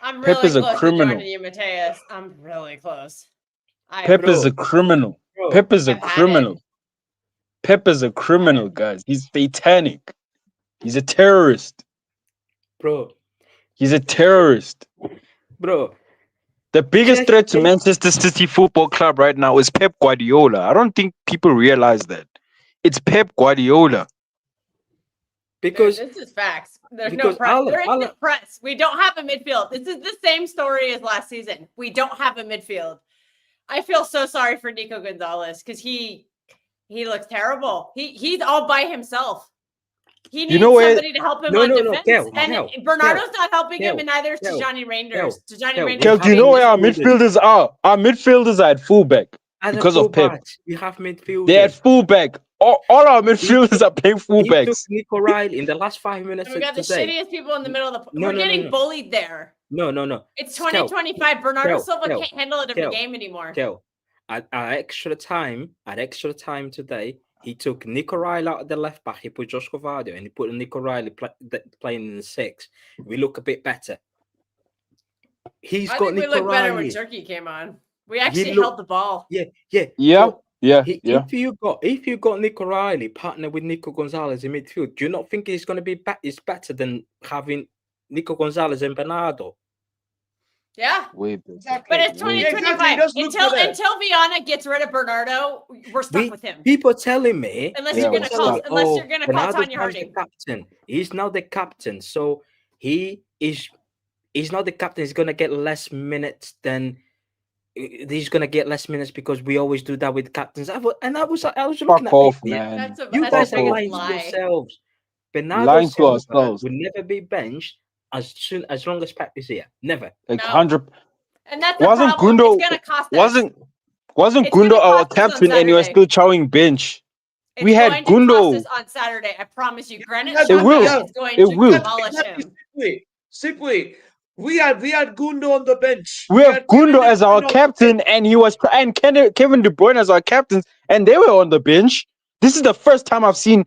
I'm Pep really is a close to criminal. joining you, Mateus. I'm really close. Pep is a criminal. Pep is a I've had it. criminal. Pep is a criminal, guys. He's satanic. He's a terrorist. Bro. He's a terrorist. Bro. The biggest threat to Manchester City Football Club right now is Pep Guardiola. I don't think people realize that. It's Pep Guardiola. Because this is facts. There's no press. There isn't press. We don't have a midfield. This is the same story as last season. We don't have a midfield. I feel so sorry for Nico Gonzalez because he looks terrible. He's all by himself. He needs somebody to help him on defense. And Bernardo's not helping him, and neither is Tijani Rangers. Kel, do you know where our midfielders are? Our midfielders are at fullback because of Pep. You have midfielders. They're at fullback. All our midfielders are playing fullbacks. He took Nico Riley in the last 5 minutes. And we got the shittiest people in the middle of the. We're getting bullied there. No. It's 2025. Bernardo Silva can't handle a different game anymore. At extra time today, he took Nico Riley out of the left back. He put Joshua Vardio and he put Nico Riley playing in the 6. We look a bit better. I think we look better when Turkey came on. We actually held the ball. Yeah. If you got Nico Riley partnered with Nico Gonzalez in midfield, do you not think it's going to be it's better than having Nico Gonzalez and Bernardo? Yeah, exactly. But it's 2025. Until Viana gets rid of Bernardo, we're stuck with him. People telling me unless you're gonna call Tanya Harding. The captain. He's now the captain, so he's not the captain. He's gonna get less minutes than. He's gonna get less minutes because we always do that with captains. I was looking at off, man. You guys are lying to yourselves. Bernardo lying to Silva ourselves. will never be benched as long as Pep is here. Never. Like No. 100. And that's the Wasn't problem. Gundo? It's gonna cost us. Wasn't It's gonna Gundo our cost us on captain and you were Saturday. still chowing bench? It's We had going to cost Gundo. us on Saturday. I promise you. Granit It Xhaka will. is going It to will. demolish him. Sipway. We had Gundo on the bench. We have had Kevin Gundo De as our Bruyne on the captain, bench. and Kevin De Bruyne as our captains, and they were on the bench. This is the first time I've seen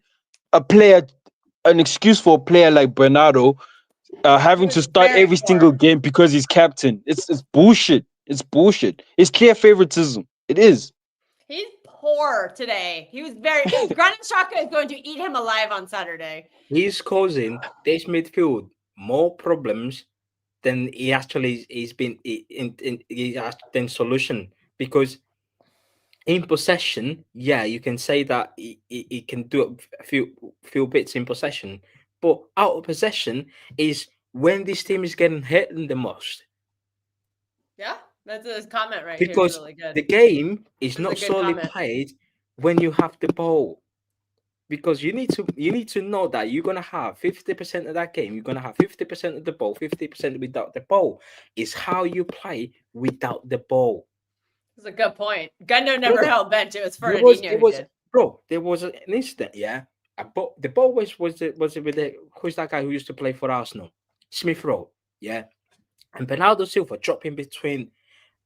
an excuse for a player like Bernardo having to start very every poor. single game because he's captain. It's bullshit. It's bullshit. It's clear favoritism. It is. He's poor today. He was very. Granit Xhaka is going to eat him alive on Saturday. He's causing this midfield more problems than he actually he's been in solution, because in possession, yeah, you can say that he can do a few bits in possession, but out of possession is when this team is getting hit the most. Yeah, that's his comment right Because here. Really good. the game is That's a not good solely comment. played when you have the ball. Because you need to know that you're gonna have 50% of that game. You're gonna have 50% of the ball, 50% without the ball. It's how you play without the ball. That's a good point. Gundo never held bench. It was There Fernandinho who did. Bro, there was an incident, yeah. The ball was with who's that guy who used to play for Arsenal? Smith Rowe, yeah. And Bernardo Silva dropped in between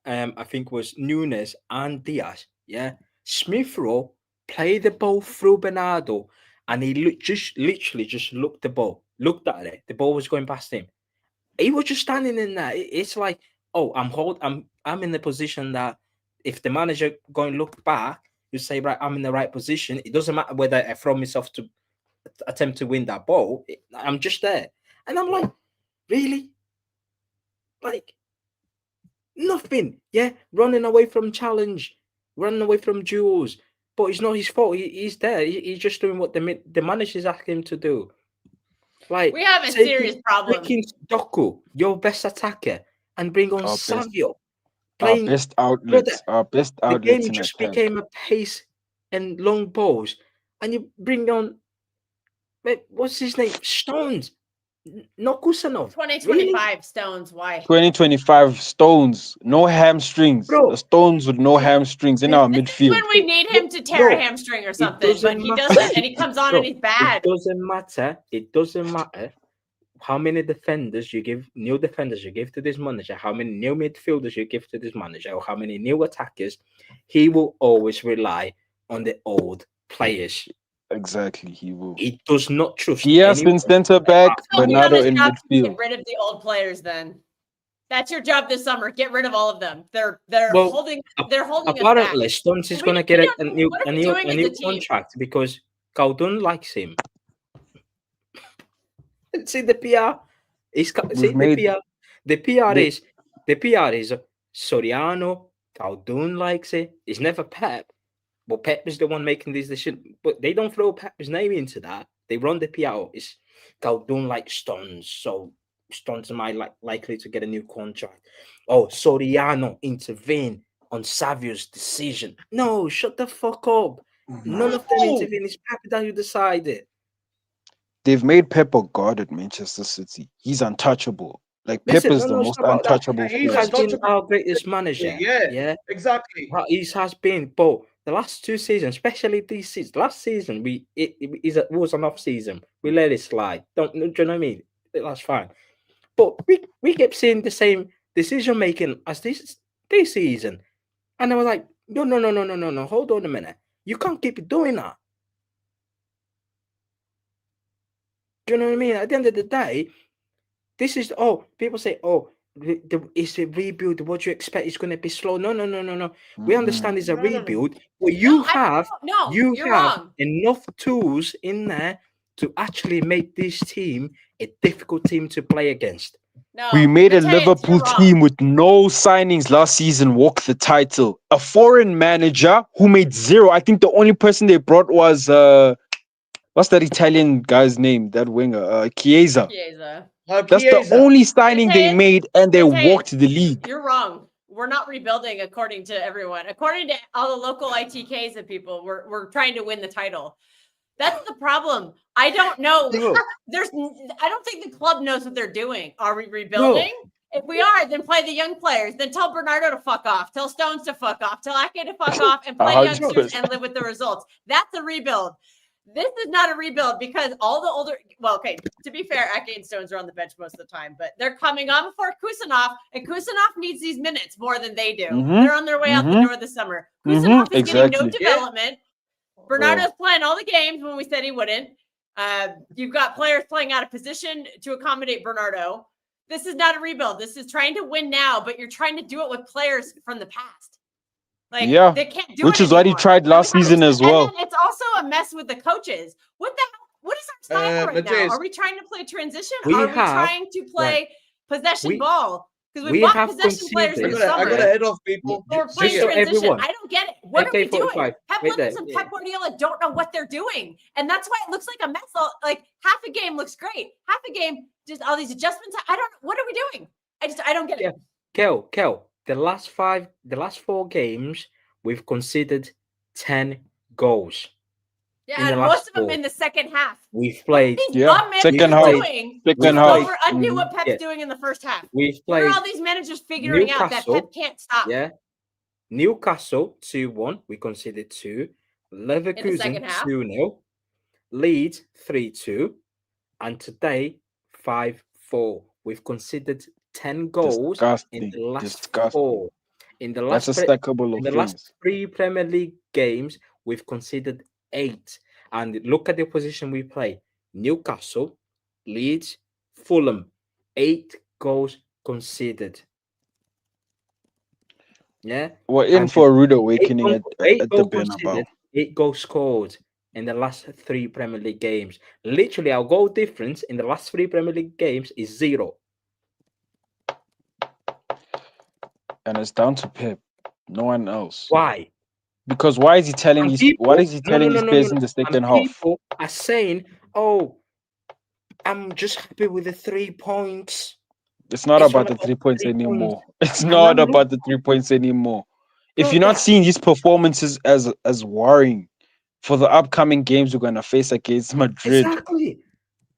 I think it was Nunes and Diaz, yeah. Smith Rowe played the ball through Bernardo, and he literally just looked looked at it. The ball was going past him. He was just standing in there. It's like, oh, I'm in the position that if the manager going to look back, you say, right, I'm in the right position. It doesn't matter whether I throw myself to attempt to win that ball. I'm just there, and I'm like, really, like nothing. Yeah, running away from challenge, running away from duels. But it's not his fault. He's there. He's just doing what the manager's asking him to do. Like, we have a serious problem. Taking Doku, your best attacker, and bring on Savio. Our best outlets. The game just attack. became a pace and long balls, and you bring on what's his name? Stones. Not KHUSANOV. 2025 really? Stones. Why? 2025 Stones. No hamstrings. Bro, the Stones with no hamstrings in our This midfield. is when we need him to tear a hamstring or something, but he doesn't, and he comes on and he's bad. It doesn't matter how many defenders you give, new defenders you give to this manager, how many new midfielders you give to this manager, or how many new attackers. He will always rely on the old players. Exactly, he will. He does not trust. Diaz in centre back, Bernardo in midfield. Get rid of the old players. Then that's your job this summer. Get rid of all of them. They're holding. They're holding. Apparently, Stones is going to get a new contract because Khaldun likes him. See the PR. The PR is Soriano. Khaldun likes it. It's never Pep. But Pep is the one making these decisions. But they don't throw Pep's name into that. They run the PR. It's Khaldun like Stones. So Stones might likely to get a new contract. Oh, Soriano intervene on Savio's decision. No, shut the fuck up. None of them intervene. It's Pep that you decided. They've made Pep a god at Manchester City. He's untouchable. Like Pep is the most untouchable. He has been our greatest manager. Yeah, exactly. He has been. But the last two seasons, especially this season, last season it was an off season. We let it slide. Do you know what I mean? That's fine. But we kept seeing the same decision making as this season, and I was like, no. Hold on a minute. You can't keep doing that. Do you know what I mean? At the end of the day, this is people say, it's a rebuild. What do you expect? It's going to be slow. No. We understand it's a rebuild, but you have enough tools in there to actually make this team a difficult team to play against. No, we made a Liverpool team with no signings last season walk the title. A foreign manager who made zero. I think the only person they brought was what's that Italian guy's name? That winger, Chiesa. That's the only signing they made, and they walked the league. You're wrong. We're not rebuilding according to everyone. According to all the local ITKs and people, we're trying to win the title. That's the problem. I don't know. Bro, I don't think the club knows what they're doing. Are we bro, rebuilding? If we are, then play the young players. Then tell Bernardo to fuck off. Tell Stones to fuck off. Tell Ake to fuck off and play youngsters and live with the results. That's a rebuild. This is not a rebuild because all the older, well, okay, to be fair, Ake and Stones are on the bench most of the time, but they're coming on before KHUSANOV, and KHUSANOV needs these minutes more than they do. They're on their way out the door this summer. KHUSANOV is getting no development. Bernardo's playing all the games when we said he wouldn't. You've got players playing out of position to accommodate Bernardo. This is not a rebuild. This is trying to win now, but you're trying to do it with players from the past. Like, they can't do it which is what he tried last season as well. And then it's also a mess with the coaches. What the hell? What is our style right now? Are we trying to play transition? Are we trying to play possession ball? Because we bought possession players in the summer. I got to head off, people. Or play transition. I don't get it. What are we doing? Pep Williams and Pep Guardiola don't know what they're doing. And that's why it looks like a mess. Like, half a game looks great. Half a game, just all these adjustments. I don't know. What are we doing? I don't get it. Kel, the last 4 games, we've conceded 10 goals. Yeah, and most of them in the second half. We've played. Second half. Undo what Pep's doing in the first half. We've played. Where are all these managers figuring out that Pep can't stop? Yeah. Newcastle 2-1. We conceded 2. Leverkusen 2-0. Leeds 3-2. And today 5-4. We've conceded 10 goals in the last 4. In the last, last 3 Premier League games, we've conceded 8. And look at the opposition we play. Newcastle, Leeds, Fulham. 8 goals conceded. Yeah. We're in for a rude awakening at the Bernabeu. 8 goals scored in the last 3 Premier League games. Literally, our goal difference in the last 3 Premier League games is 0. And it's down to Pep, no one else. Why? Because why is he telling these players in the second half? People are saying, "Oh, I'm just happy with the 3 points." It's not about the 3 points anymore. It's not about the 3 points anymore. If you're not seeing these performances as worrying for the upcoming games we're gonna face against Madrid,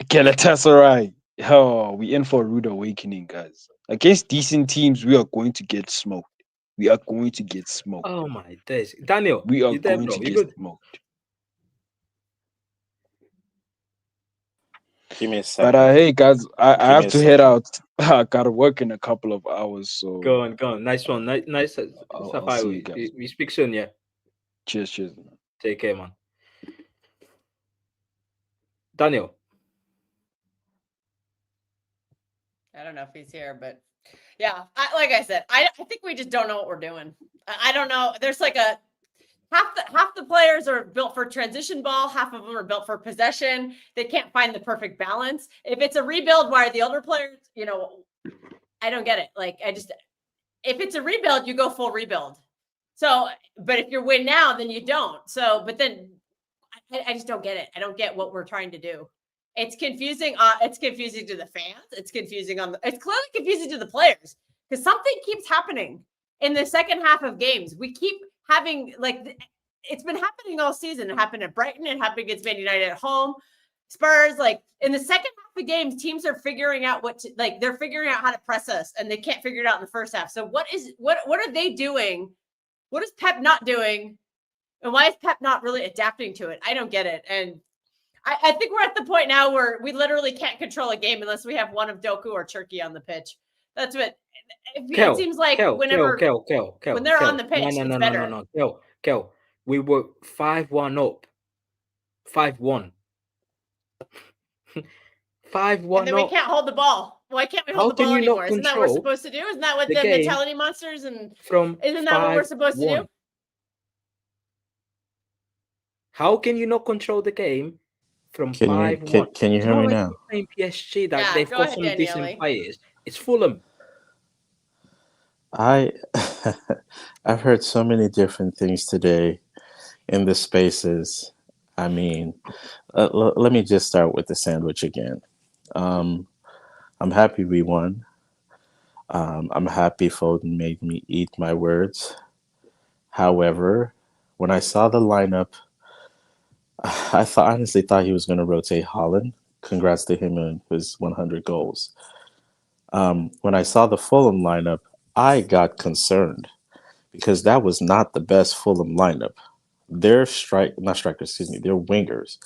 Galatasaray, we're in for a rude awakening, guys. Against decent teams, we are going to get smoked. We are going to get smoked. Oh my days, Daniel, we are going to get smoked. Give me a second. But hey, guys, I have to head out. I gotta work in a couple of hours. So go on. Nice one. Nice. I'll see you guys. We speak soon. Yeah. Cheers. Take care, man. Daniel. I don't know if he's here, but yeah, like I said, I think we just don't know what we're doing. I don't know. There's like a half the players are built for transition ball, half of them are built for possession. They can't find the perfect balance. If it's a rebuild, why are the older players? I don't get it. Like, if it's a rebuild, you go full rebuild. So, but if you're win now, then you don't. So, but then I just don't get it. I don't get what we're trying to do. It's confusing. It's confusing to the fans. It's confusing it's clearly confusing to the players because something keeps happening in the second half of games. We keep having it's been happening all season. It happened at Brighton. It happened against Man United at home. Spurs, in the second half of games, teams are figuring out they're figuring out how to press us, and they can't figure it out in the first half. So what are they doing? What is Pep not doing? And why is Pep not really adapting to it? I don't get it. And I think we're at the point now where we literally can't control a game unless we have one of Doku or Turkey on the pitch. That's what it seems like. Whenever when they're on the pitch, it's better. No. Kel, we were 5-1 up. 5-1. 5-1 and then we can't hold the ball. Why can't we hold the ball anymore? Isn't that what we're supposed to do? Isn't that what the mentality monsters and isn't that what we're supposed to do? How can you not control the game from 5-1? Can you hear me now? Playing PSG that they've got some decent players. It's Fulham. I've heard so many different things today in the spaces. I mean, let me just start with the sandwich again. I'm happy we won. I'm happy Foden made me eat my words. However, when I saw the lineup, I honestly thought he was going to rotate Holland. Congrats to him and his 100 goals. When I saw the Fulham lineup, I got concerned because that was not the best Fulham lineup. Their not strikers, excuse me, their wingers,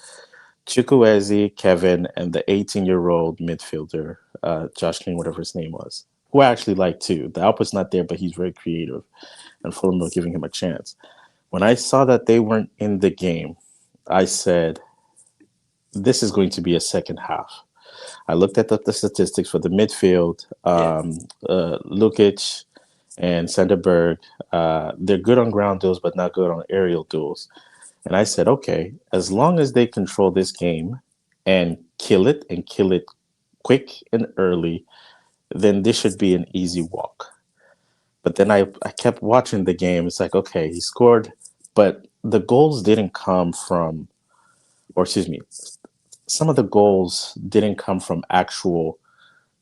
Chukwueze, Kevin, and the 18-year-old midfielder, Josh King, whatever his name was, who I actually like too. The output's not there, but he's very creative, and Fulham were giving him a chance. When I saw that they weren't in the game, I said, this is going to be a second half. I looked at the statistics for the midfield. Lukic and Sanderberg, they're good on ground duels, but not good on aerial duels. And I said, okay, as long as they control this game and kill it quick and early, then this should be an easy walk. But then I kept watching the game. It's like, okay, he scored, but the goals didn't come from, or excuse me, some of the goals didn't come from actual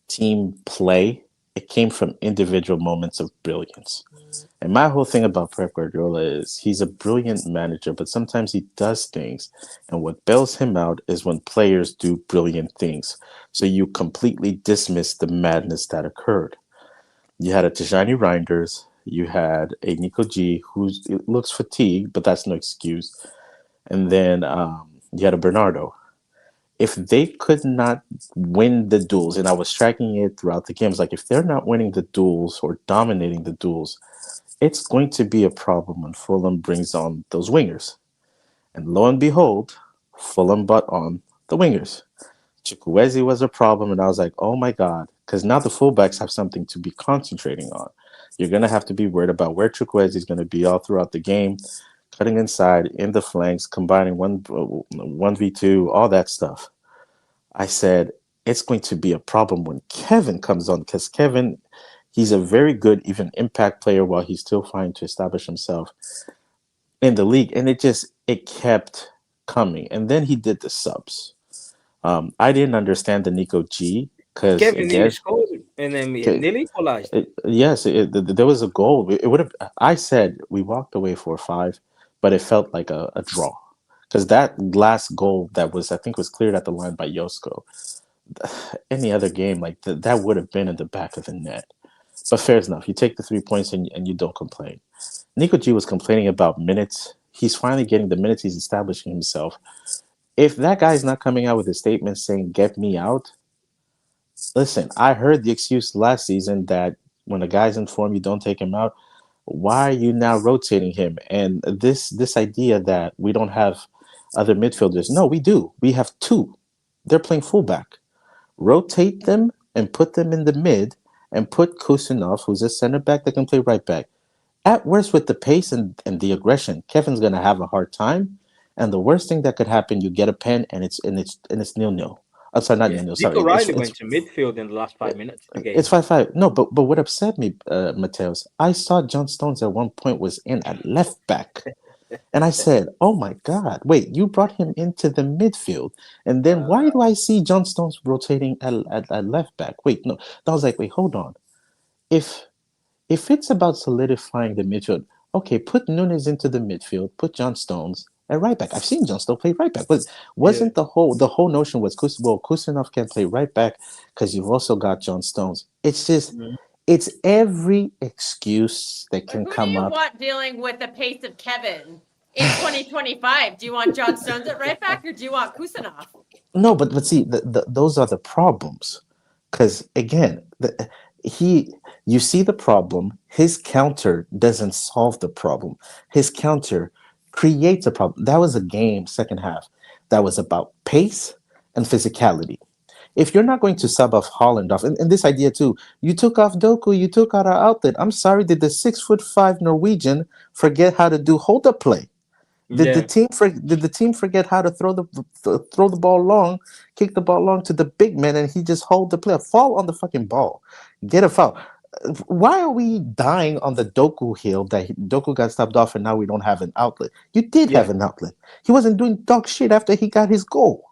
team play. It came from individual moments of brilliance. And my whole thing about Pep Guardiola is he's a brilliant manager, but sometimes he does things. And what bails him out is when players do brilliant things. So you completely dismiss the madness that occurred. You had a Tijani Reinders. You had a Nico G, who looks fatigued, but that's no excuse. And then you had a Bernardo. If they could not win the duels, and I was tracking it throughout the games, like if they're not winning the duels or dominating the duels, it's going to be a problem when Fulham brings on those wingers. And lo and behold, Fulham brought on the wingers. Chukwueze was a problem, and I was like, oh my God, because now the fullbacks have something to be concentrating on. You're going to have to be worried about where Chukwueze is going to be all throughout the game, cutting inside, in the flanks, combining 1v2, all that stuff. I said, it's going to be a problem when Kevin comes on, because Kevin, he's a very good, even impact player while he's still trying to establish himself in the league. And it kept coming. And then he did the subs. I didn't understand the Nico G because Kevin nearly scored and then nearly equalized. Yes, there was a goal. It would have. I said we walked away 4-5, but it felt like a draw because that last goal that was, I think, was cleared at the line by Josko. Any other game like that would have been in the back of the net. But fair enough. You take the 3 points and you don't complain. Nico G was complaining about minutes. He's finally getting the minutes. He's establishing himself. If that guy's not coming out with a statement saying, get me out, listen, I heard the excuse last season that when a guy's in form, you don't take him out. Why are you now rotating him? And this idea that we don't have other midfielders. No, we do. We have two. They're playing fullback. Rotate them and put them in the mid and put KHUSANOV, who's a center back that can play right back. At worst, with the pace and the aggression, Kevin's going to have a hard time. And the worst thing that could happen, you get a pen and it's 0-0. I'm sorry, not 0-0. Sorry, Nico Riley went to midfield in the last 5 minutes. It's 5-5. No, but what upset me, Mateus, I saw John Stones at one point was in at left back. And I said, oh my God, wait, you brought him into the midfield. And then why do I see John Stones rotating at left back? Wait, no. I was like, wait, hold on. If it's about solidifying the midfield, okay, put Nunes into the midfield, put John Stones at right back. I've seen John Stones play right back. But wasn't the whole notion was, KHUSANOV can play right back because you've also got John Stones. It's just... It's every excuse that can come up. Who do you want dealing with the pace of Kevin in 2025? Do you want John Stones at right back or do you want KHUSANOV? No, but see, those are the problems. Because again, you see the problem. His counter doesn't solve the problem. His counter creates a problem. That was a game, second half, that was about pace and physicality. If you're not going to sub off Holland off, and this idea too, you took off Doku, you took out our outlet. I'm sorry, did the 6'5" Norwegian forget how to do hold up play? Did the team forget how to throw the ball long, kick the ball long to the big man, and he just hold the play, fall on the fucking ball, get a foul? Why are we dying on the Doku hill that Doku got stopped off and now we don't have an outlet? You did have an outlet. He wasn't doing dog shit after he got his goal.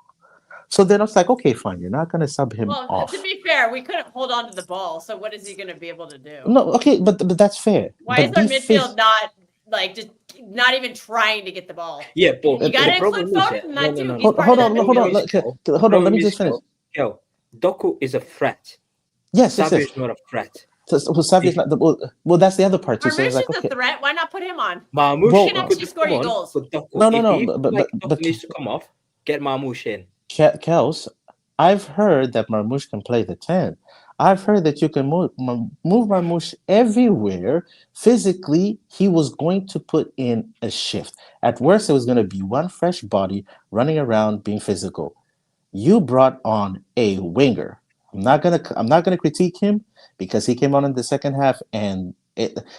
So then I was like, okay, fine, you're not going to sub him off. Well, to be fair, we couldn't hold on to the ball, so what is he going to be able to do? No, okay, but that's fair. Why is our midfield not, like, just not even trying to get the ball. Yeah, but you got to include Foden in that too. He's part of that midfield. Hold on. Let me just finish. Yo, Doku is a threat. Yes. Savio is not a threat. So Savio's not the well. That's the other part too. So Marmoush it's like, is okay. a threat. Why not put him on? Marmoush can actually score you goals. But Doku, No. Doku needs to come off. Get Marmoush in. Kels, I've heard that Marmoush can play the 10. I've heard that you can move Marmoush everywhere. Physically, he was going to put in a shift. At worst, it was going to be one fresh body running around being physical. You brought on a winger. I'm not gonna critique him because he came on in the second half and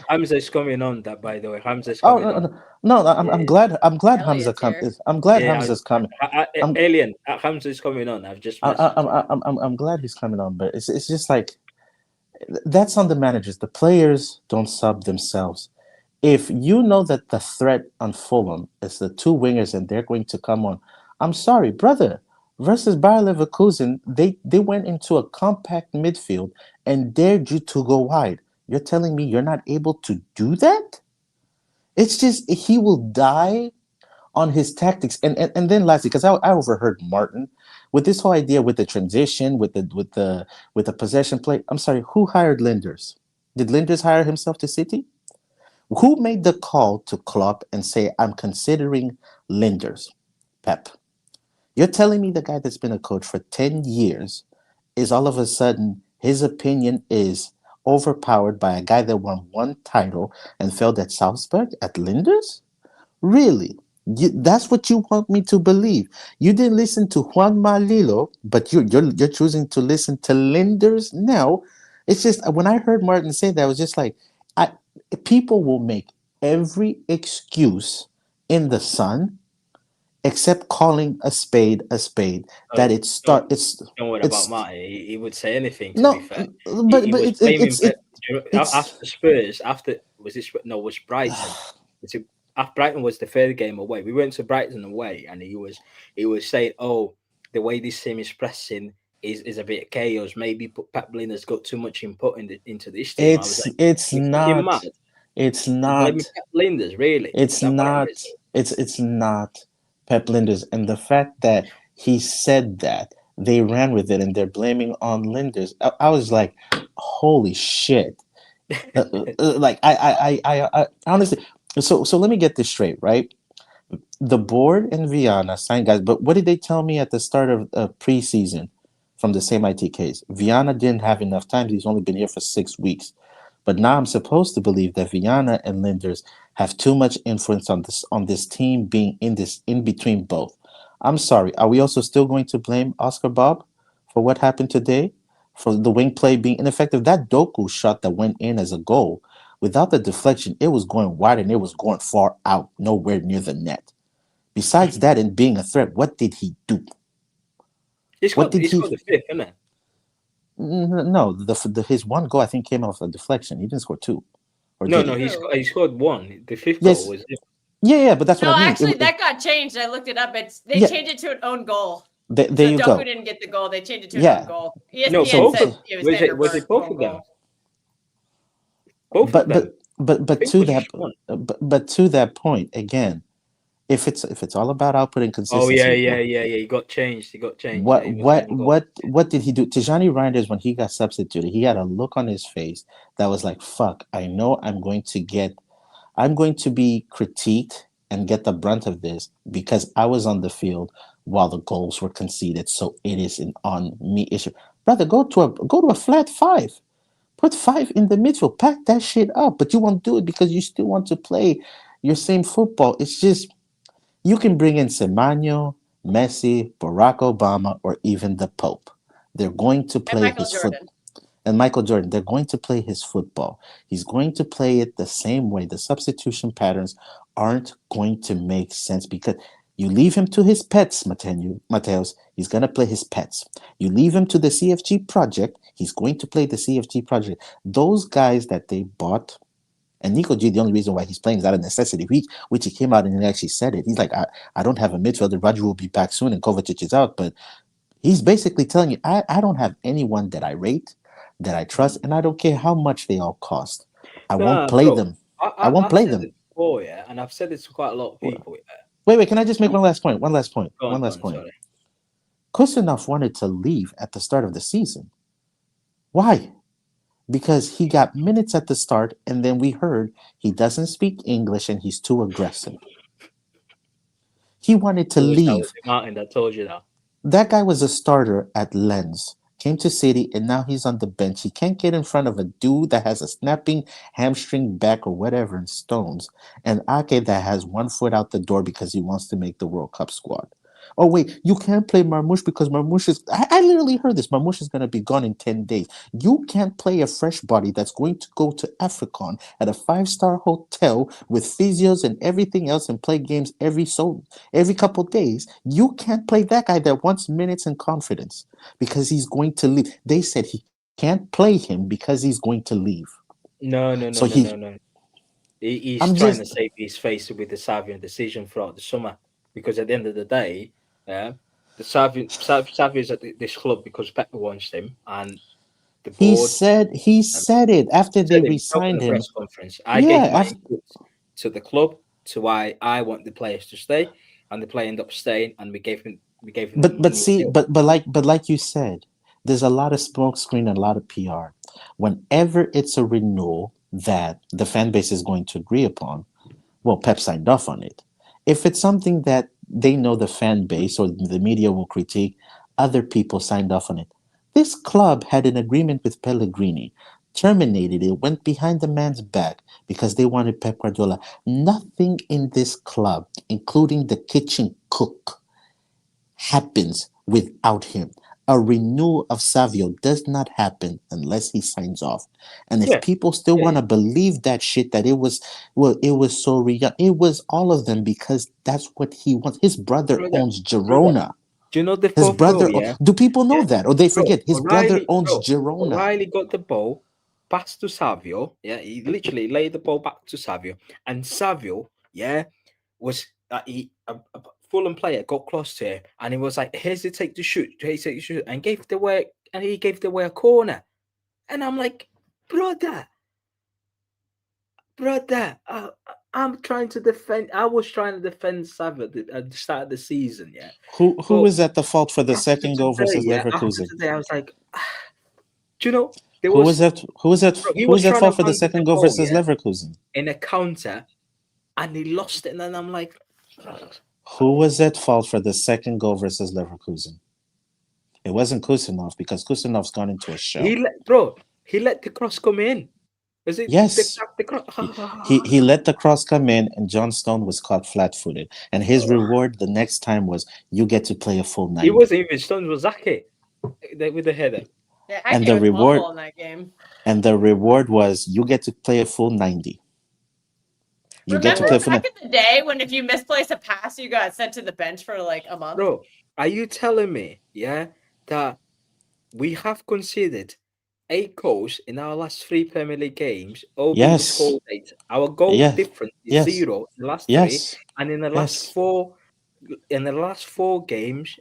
Hamza is coming on. That, by the way, Hamza's coming on. No. I'm glad Hamza comes. I'm glad Hamza's coming. Alien, Hamza is coming on. I've just. I'm glad he's coming on, but it's just like that's on the managers. The players don't sub themselves. If you know that the threat on Fulham is the two wingers and they're going to come on, I'm sorry, brother. Versus Bayer Leverkusen, they went into a compact midfield and dared you to go wide. You're telling me you're not able to do that? It's just he will die on his tactics. And then lastly, because I overheard Martin with this whole idea with the transition, with the possession play. I'm sorry, who hired Linders? Did Linders hire himself to City? Who made the call to Klopp and say, I'm considering Linders? Pep. You're telling me the guy that's been a coach for 10 years is all of a sudden his opinion is overpowered by a guy that won one title and failed at Salzburg at Linders? Really? That's what you want me to believe? You didn't listen to Juan Malilo, but you're choosing to listen to Linders now. It's just when I heard Martin say that, I was just like, people will make every excuse in the sun except calling a spade a spade. That it's don't worry about Martin. He would say anything. To be fair, but after Spurs. After was Brighton. Brighton was the third game away. We went to Brighton away, and he was saying, "Oh, the way this team is pressing is a bit of chaos. Maybe Pep Linders got too much input into this team." It's not. It's not. Pep Linders, really. It's not. It's not Pep Linders, and the fact that he said that they ran with it and they're blaming on Linders. I was like, holy shit! Like I honestly. So let me get this straight, right? The board and Viana signed guys, but what did they tell me at the start of preseason from the same ITKs? Viana didn't have enough time. He's only been here for 6 weeks. But now I'm supposed to believe that Viana and Linders have too much influence on this team being in between both. I'm sorry. Are we also still going to blame Oscar Bob for what happened today? For the wing play being ineffective? That Doku shot that went in as a goal, without the deflection, it was going wide and it was going far out, nowhere near the net. Besides that and being a threat, what did he do? He scored the fifth, isn't it? No, his one goal I think came off a deflection. He didn't score two. He scored one. The fifth goal was it? Yeah, but that's what I mean. Actually, that got changed. I looked it up. They changed it to an own goal. There you go. Doku didn't get the goal. They changed it to an own goal. ESPN said it was it both of them? But to that point again, if it's all about output and consistency. Oh yeah. He got changed. What did he do? Tijani Reinders, when he got substituted, he had a look on his face that was like, "Fuck! I know I'm going to be critiqued and get the brunt of this because I was on the field while the goals were conceded. So it is an on me issue, brother. Go to a flat 5. Put 5 in the midfield. Pack that shit up. But you won't do it because you still want to play your same football. It's just." You can bring in Semenyo, Messi, Barack Obama, or even the Pope. They're going to play his football. And Michael Jordan, they're going to play his football. He's going to play it the same way. The substitution patterns aren't going to make sense because you leave him to his pets, Mateos, he's going to play his pets. You leave him to the CFG project, he's going to play the CFG project. Those guys that they bought. And Nico G, the only reason why he's playing is out of necessity, which he came out and he actually said it. He's like, I don't have a midfielder. Roger will be back soon and Kovacic is out. But he's basically telling you, I don't have anyone that I rate, that I trust, and I don't care how much they all cost. I won't play them. I won't play them. before, yeah, and I've said this to quite a lot of people. Wait. Can I just make one last point? One last point. Go on, point. Sorry. KHUSANOV wanted to leave at the start of the season. Why? Because he got minutes at the start, and then we heard he doesn't speak English and he's too aggressive. He wanted to leave. Martin, I told you that. That guy was a starter at Lens, came to City, and now he's on the bench. He can't get in front of a dude that has a snapping hamstring back or whatever in stones, and Ake that has 1 foot out the door because he wants to make the World Cup squad. Oh, wait, you can't play Marmoush because Marmoush is... I literally heard this. Marmoush is going to be gone in 10 days. You can't play a fresh body that's going to go to Africon at a 5-star hotel with physios and everything else and play games every couple days. You can't play that guy that wants minutes and confidence because he's going to leave. They said he can't play him because he's going to leave. No. He's trying to save his face with the Savian decision throughout the summer. Because at the end of the day, the Savi is at this club because Pep wants him, and the board. He said it after they re-signed him. Press conference. I gave my input to the club to why I want the players to stay, and the player ended up staying, and we gave him. But like you said, there's a lot of smoke screen and a lot of PR. Whenever it's a renewal that the fan base is going to agree upon, well, Pep signed off on it. If it's something that they know the fan base or the media will critique, other people signed off on it. This club had an agreement with Pellegrini, terminated it, went behind the man's back because they wanted Pep Guardiola. Nothing in this club, including the kitchen cook, happens without him. A renewal of Savio does not happen unless he signs off. And if people still want to believe that shit, that it was so real, it was all of them because that's what he wants. His brother owns Girona. Do you know the his brother? Do people know that, or they forget? His brother owns Girona. O'Reilly got the ball, passed to Savio. Yeah, he literally laid the ball back to Savio, and Savio, was Fulham player got close to him and he was like, hesitate to shoot, and he gave the way a corner. And I'm like, brother, I'm trying to defend. I was trying to defend Savio at the start of the season. Yeah. Who was at the fault for the second goal versus Leverkusen? Today, I was like, do you know who was at fault for the second goal versus Leverkusen? In a counter, and he lost it. And then I'm like, who was at fault for the second goal versus Leverkusen? It wasn't KHUSANOV because KHUSANOV's gone into a shell. He let the cross come in. Was it? Yes. He let the cross come in, and John Stone was caught flat-footed. And his reward the next time was, you get to play a full 90. He wasn't even Stone, was Ake with the header. Yeah, and the reward in that game. And the reward was, you get to play a full 90. Remember back in the day when if you misplaced a pass, you got sent to the bench for like a month? Bro, are you telling me, that we have conceded 8 goals in our last 3 Premier League games? Yes. Our goal difference is 0 in the last 3, and in the last 4, games,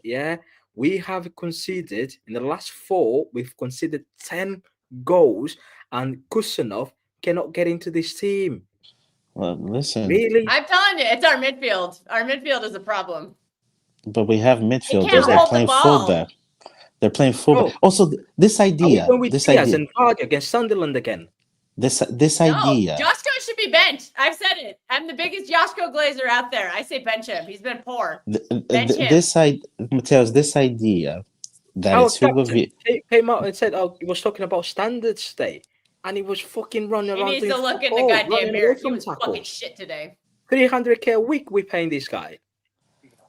we have conceded in the last 4. We've conceded 10 goals, and KHUSANOV cannot get into this team. Well, listen. Really? I'm telling you, it's our midfield. Our midfield is a problem. But we have midfielders. They're playing fullback. They're playing fullback. Also, this idea. And against Sunderland again. This idea. Joshko should be benched. I've said it. I'm the biggest Joshko Glazer out there. I say bench him. He's been poor. Bench him. Mateos, this idea that it's Hugo came out and said, he was talking about standards today. And he was fucking running around. He needs to look in the goddamn mirror. He was fucking shit today. 300k a week we paying this guy.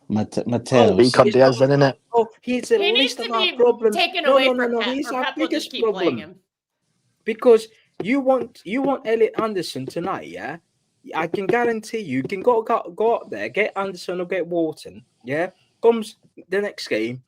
Mateos. He's the least of our problem. Taken away from Pep. He's our biggest problem. Because you want Elliot Anderson tonight, yeah? I can guarantee you can go up there, get Anderson or get Wharton, yeah? Comes the next game.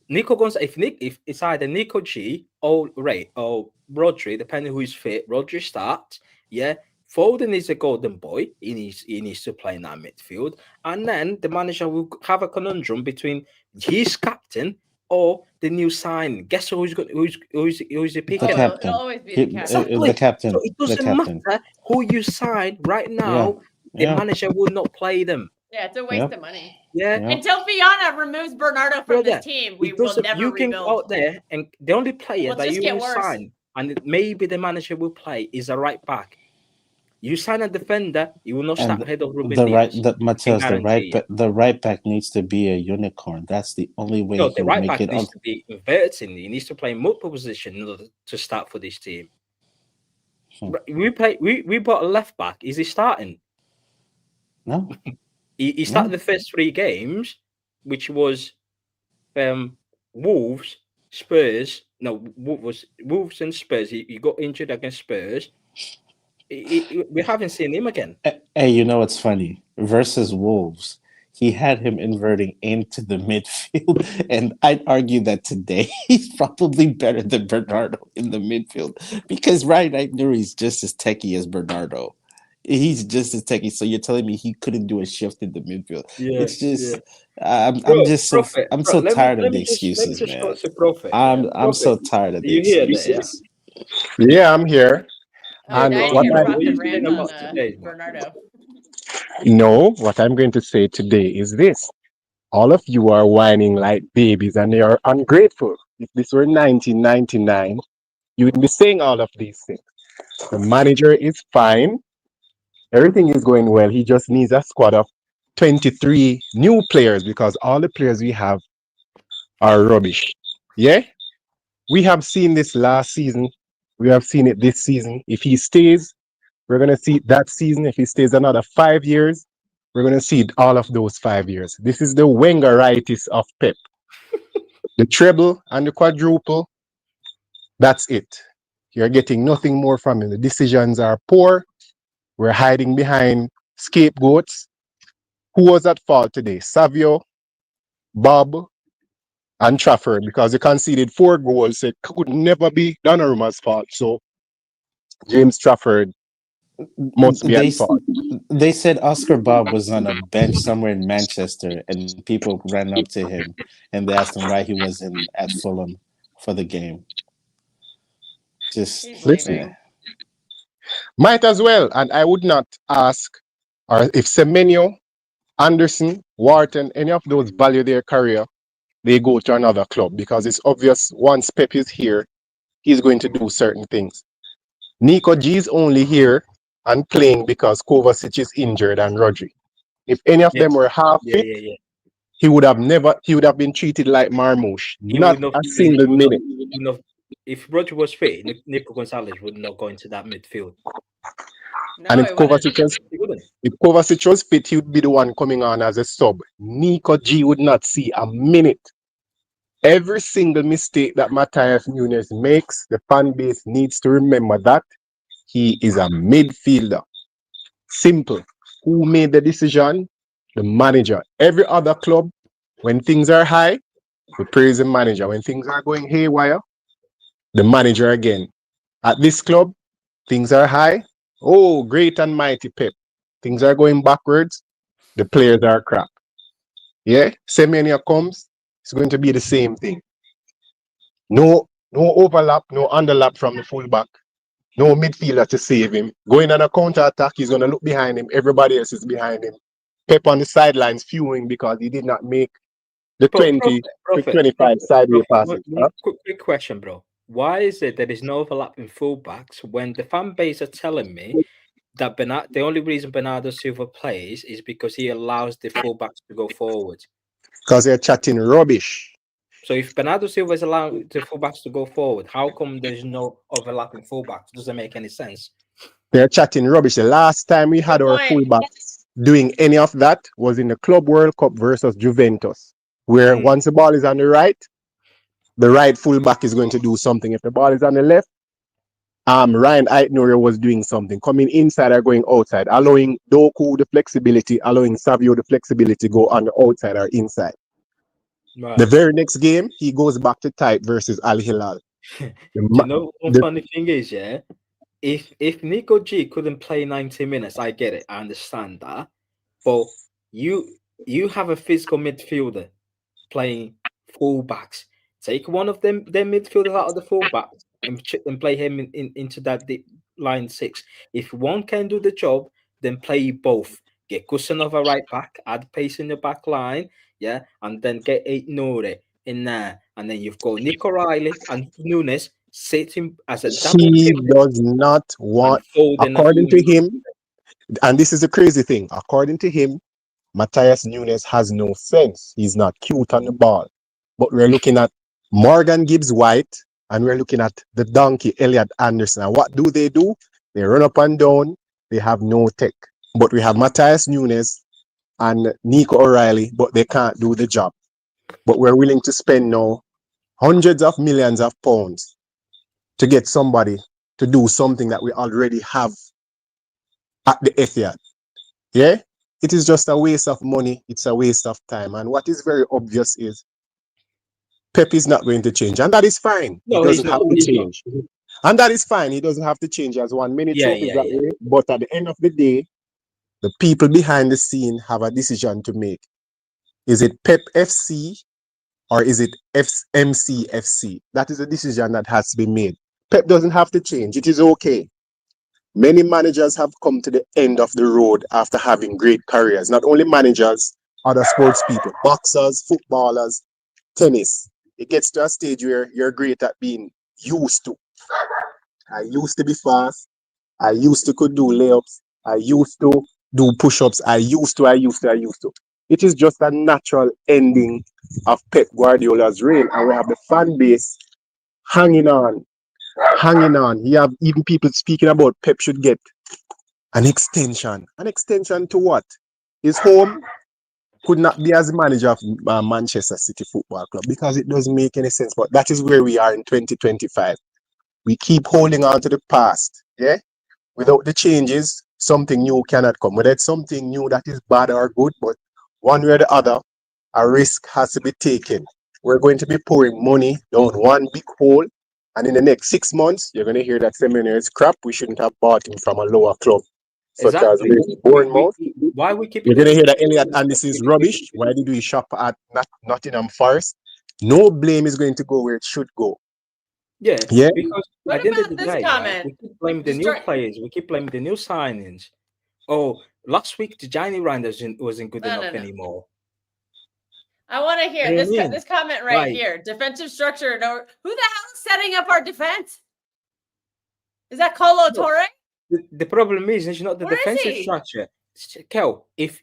Nico Gonzalez, if it's either Nico G or Ray or Rodri, depending who's fit, Rodri starts. Yeah, Foden is a golden boy. He needs to play in that midfield, and then the manager will have a conundrum between his captain or the new sign. Guess who's he picking? The captain. It'll always be the captain. Exactly. The captain. So it doesn't The captain. matter who you sign right now. The Yeah. manager will not play them. Yeah, it's a waste of money. Yeah. Until Fiona removes Bernardo from this team, we will never You can rebuild. go out there, and the only player that just you get will worse. sign, and maybe the manager will play, is a right back. You sign a defender, you will not start ahead of Ruben Diaz. Matheus, the right back needs to be a unicorn. That's the only way No, he the can right make back it. needs to be inverted. He needs to play multiple positions in order to start for this team. We bought a left back. Is he starting? No. He started the first 3 games, which was Wolves, Spurs. No, Wolves and Spurs. He got injured against Spurs. We haven't seen him again. Hey, you know what's funny? Versus Wolves, he had him inverting into the midfield, and I'd argue that today he's probably better than Bernardo in the midfield because Ryan Aït-Nouri's just as techie as Bernardo. He's just as techie. So you're telling me he couldn't do a shift in the midfield? Yeah, it's just I'm so tired of the excuses, man. I'm so tired of the excuses. Yeah, I'm here. And what Bernardo. No, what I'm going to say today is this. All of you are whining like babies and they are ungrateful. If this were 1999, you would be saying all of these things. The manager is fine. Everything is going well. He just needs a squad of 23 new players because all the players we have are rubbish. Yeah? We have seen this last season. We have seen it this season. If he stays, we're going to see that season. If he stays another 5 years, we're going to see all of those 5 years. This is the Wengeritis of Pep. The treble and the quadruple, that's it. You're getting nothing more from him. The decisions are poor. We're hiding behind scapegoats. Who was at fault today? Savio, Bob, and Trafford, because they conceded 4 goals. It could never be Donnarumma's fault. So James Trafford must be at fault. They said Oscar Bob was on a bench somewhere in Manchester, and people ran up to him and they asked him why he wasn't at Fulham for the game. Just listen. Might as well, and I would not ask, or if Semenyo, Anderson, Wharton, any of those value their career, they go to another club because it's obvious once Pep is here, he's going to do certain things. Nico G is only here and playing because Kovacic is injured and Rodri. If any of them were half fit, he would have been treated like Marmoush. Not a single minute. If Rodri was fit, Nico Gonzalez would not go into that midfield. No, and if Kovacic was fit, he would be the one coming on as a sub. Nico G would not see a minute. Every single mistake that Matheus Nunes makes, the fan base needs to remember that he is a midfielder. Simple. Who made the decision? The manager. Every other club, when things are high, we praise the manager. When things are going haywire, the manager again. At this club, things are high. Oh, great and mighty Pep. Things are going backwards. The players are crap. Yeah, Semenyo comes, it's going to be the same thing. No overlap, no underlap from the fullback. No midfielder to save him. Going on a counter attack, he's going to look behind him. Everybody else is behind him. Pep on the sidelines fuming because he did not make the 20 to 25 sideways passes. Quick question, bro. Why is it there is no overlap in fullbacks when the fan base are telling me that the only reason Bernardo Silva plays is because he allows the fullbacks to go forward? Because they're chatting rubbish. So if Bernardo Silva is allowing the fullbacks to go forward, how come there's no overlapping fullbacks? Doesn't make any sense. They're chatting rubbish. The last time we had our fullbacks doing any of that was in the Club World Cup versus Juventus, where once the ball is on the right fullback is going to do something. If the ball is on the left, Ryan Aït-Nouri was doing something, coming inside or going outside, allowing Doku the flexibility, allowing Savio the flexibility to go on the outside or inside. Right. The very next game, he goes back to type versus Al Hilal. You know, one funny thing is, yeah, if Nico G couldn't play 90 minutes, I get it, I understand that. But you have a physical midfielder playing fullbacks. Take one of them midfielders out of the fullback and play him into that deep line 6. If one can do the job, then play both. Get KHUSANOV a right back, add pace in the back line, yeah, and then get 8 Nore in there. And then you've got Nick O'Reilly and Nunes sitting as a double He pivot does not want, and Foden according to him, and this is the crazy thing, according to him, Matthias Nunes has no sense. He's not cute on the ball. But we're looking at Morgan Gibbs White and we're looking at the donkey, Elliot Anderson. And what do? They run up and down. They have no tech. But we have Matthias Nunes and Nico O'Reilly, but they can't do the job. But we're willing to spend now hundreds of millions of pounds to get somebody to do something that we already have at the Etihad. Yeah? It is just a waste of money. It's a waste of time. And what is very obvious is Pep is not going to change. And that is fine. No, he doesn't he's have not. to He's change. And that is fine. He doesn't have to change. He has won many trophies that way. But at the end of the day, the people behind the scene have a decision to make. Is it Pep FC or is it MC FC? That is a decision that has to be made. Pep doesn't have to change. It is okay. Many managers have come to the end of the road after having great careers. Not only managers, other sports people, boxers, footballers, tennis. It gets to a stage where you're great at being used to. I used to be fast. I used to could do layups. I used to do push-ups. I used to. It is just a natural ending of Pep Guardiola's reign. And we have the fan base hanging on. You have even people speaking about Pep should get an extension. An extension to what? His home could not be as manager of Manchester City Football Club because it doesn't make any sense. But that is where we are in 2025. We keep holding on to the past. Yeah. Without the changes, something new cannot come. Whether it's something new that is bad or good, but one way or the other, a risk has to be taken. We're going to be pouring money down one big hole. And in the next 6 months, you're going to hear that Semenyo is crap. We shouldn't have bought him from a lower club, such as Bournemouth. Why we keep? You're going to hear that Elliot Anderson is rubbish. Why did we shop at Nottingham Forest? No blame is going to go where it should go. Yeah. Because what at the end of the this day, comment? we keep blaming the new players. We keep blaming the new signings. Oh, last week the Johnny Randers wasn't good enough anymore. I want to hear this comment right here. Defensive structure. No, who the hell is setting up our defense? Is that Colo Torre? The problem is it's not the defensive structure. Kel, if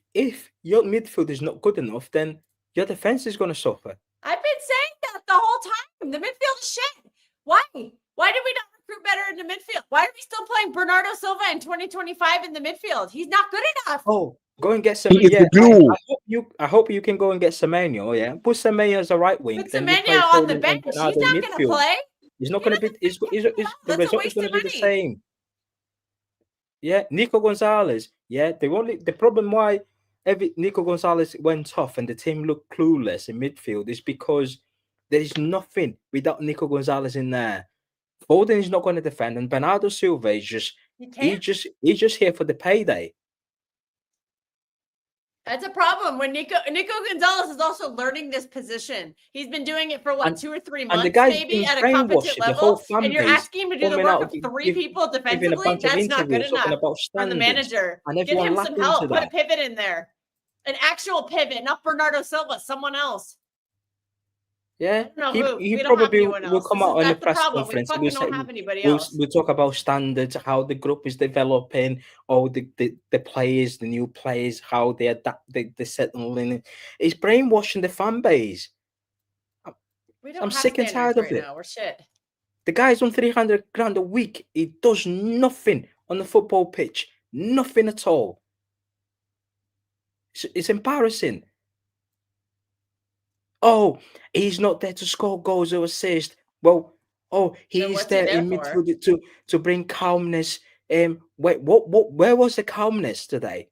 your midfield is not good enough, then your defense is going to suffer. I've been saying that the whole time. The midfield is shit. Why? Why did we not recruit better in the midfield? Why are we still playing Bernardo Silva in 2025 in the midfield? He's not good enough. Oh, go and get some. Yeah, I hope you can go and get Semenyo. Yeah, put Semenyo as a right wing. Put Semenyo on the bench. He's not going to play. He's not going to be. The result is going to be the same. Yeah, Nico Gonzalez. Yeah, the problem why Nico Gonzalez went off and the team looked clueless in midfield is because there is nothing without Nico Gonzalez in there. Foden is not going to defend, and Bernardo Silva is just he's just here for the payday. That's a problem when Nico Gonzalez is also learning this position. He's been doing it for 2 or 3 months, maybe at a competent level. And you're asking him to do the work of 3 people defensively. That's not good enough for the manager. Give him some help. Put a pivot in there, an actual pivot, not Bernardo Silva, someone else. Yeah, he probably will come out in the press conference. We'll talk about standards, how the group is developing, all the players, the new players, how they adapt, they settle in. It's brainwashing the fan base. I'm sick and tired of it. We're shit. The guy's on 300 grand a week. He does nothing on the football pitch, nothing at all. It's embarrassing. Oh, he's not there to score goals or assist. Well, he's there in midfield to bring calmness. Where was the calmness today?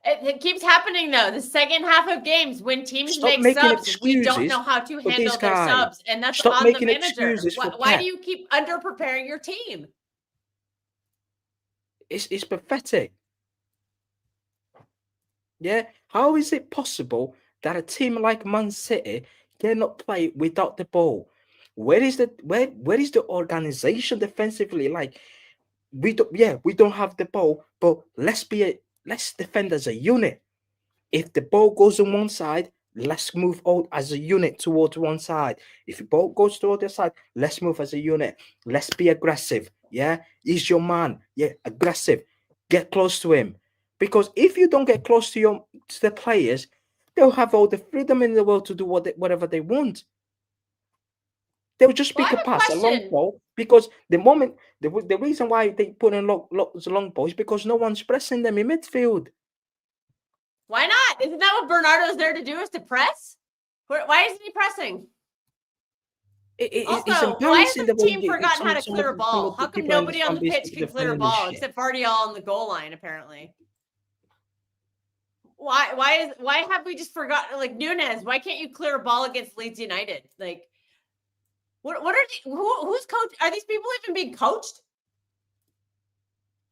It keeps happening though. The second half of games when teams make subs, we don't know how to handle their subs, and that's on the manager. Why do you keep under preparing your team? It's pathetic. Yeah, how is it possible that a team like Man City cannot play without the ball. Where is the organization defensively? Like we don't have the ball, but let's defend as a unit. If the ball goes on one side, let's move out as a unit towards one side. If the ball goes to the other side, let's move as a unit. Let's be aggressive. Yeah, he's your man. Yeah, aggressive. Get close to him. Because if you don't get close to the players, they'll have all the freedom in the world to do whatever they want. They'll just pick a pass, a long ball, because the reason why they put in long balls is because no one's pressing them in midfield. Why not? Isn't that what Bernardo's there to do, is to press? Why isn't he pressing? Also, why has the team forgotten how to clear a ball? How come nobody on the pitch can clear a ball except Vardiol on the goal line, apparently? Why have we just forgotten, like, Nunes? Why can't you clear a ball against Leeds United? Like, what are who's coach? Are these people even being coached?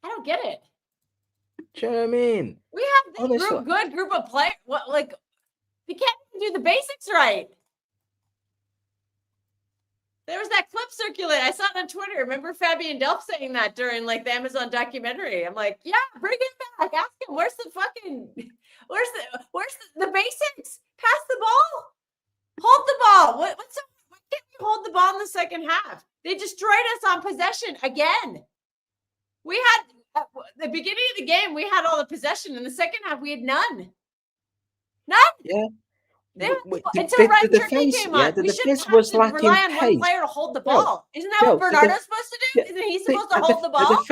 I don't get it. Do you know what I mean? We have this good group of players. What, like, we can't even do the basics right. There was that clip circulate. I saw it on Twitter. Remember Fabian Delph saying that during, like, the Amazon documentary? I'm like, yeah, bring him back. Ask him, where's the basics? Pass the ball. Hold the ball. Why can't we hold the ball in the second half? They destroyed us on possession again. We had, at the beginning of the game, we had all the possession. In the second half, we had none. None. Yeah. Until Ryan Turkey came on, we shouldn't have to rely on one player to hold the ball. Isn't that what Bernardo's supposed to do? Isn't he supposed to hold the ball?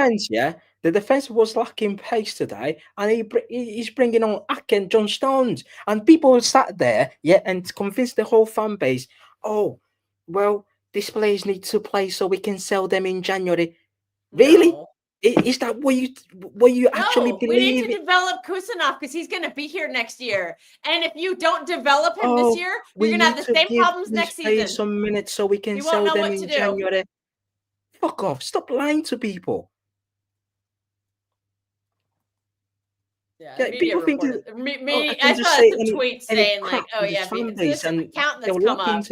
The defense was lacking pace today, and he's bringing on Ake and John Stones, and people sat there, and convinced the whole fan base, oh, well, these players need to play so we can sell them in January. Really? No. Is that what you actually believe? We need to develop KHUSANOV because he's going to be here next year. And if you don't develop him this year, you're going to have the same problems next season. Some minutes so we can sell them in January. Fuck off! Stop lying to people. Yeah, people think I saw some tweets saying like, "Oh yeah, there's some account that's come up."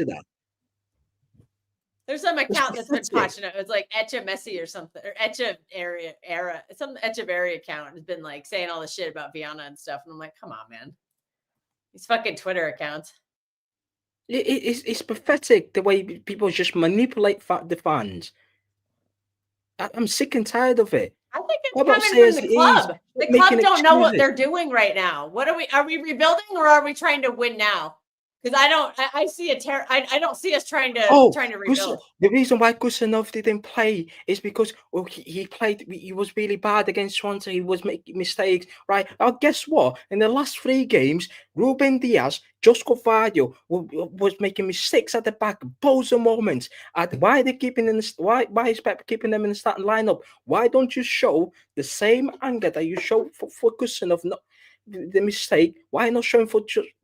There's some account that's been passionate. It was like Etcha Messi or something, or Etcha Era, some Etcha Area account has been like saying all the shit about Viana and stuff. And I'm like, come on, man. These fucking Twitter accounts. It's pathetic the way people just manipulate the fans. I'm sick and tired of it. I think it's coming from the club. The club don't know what they're doing right now. What are we rebuilding, or are we trying to win now? Because I see I don't see us trying to rebuild. The reason why KHUSANOV didn't play is because he played. He was really bad against Swansea. He was making mistakes, right? Oh, guess what? In the last 3 games, Ruben Diaz, Josko Vardio was making mistakes at the back, both moments. Why are they keeping in the why is Pep keeping them in the starting lineup? Why don't you show the same anger that you show for KHUSANOV? Not the mistake. Why not showing for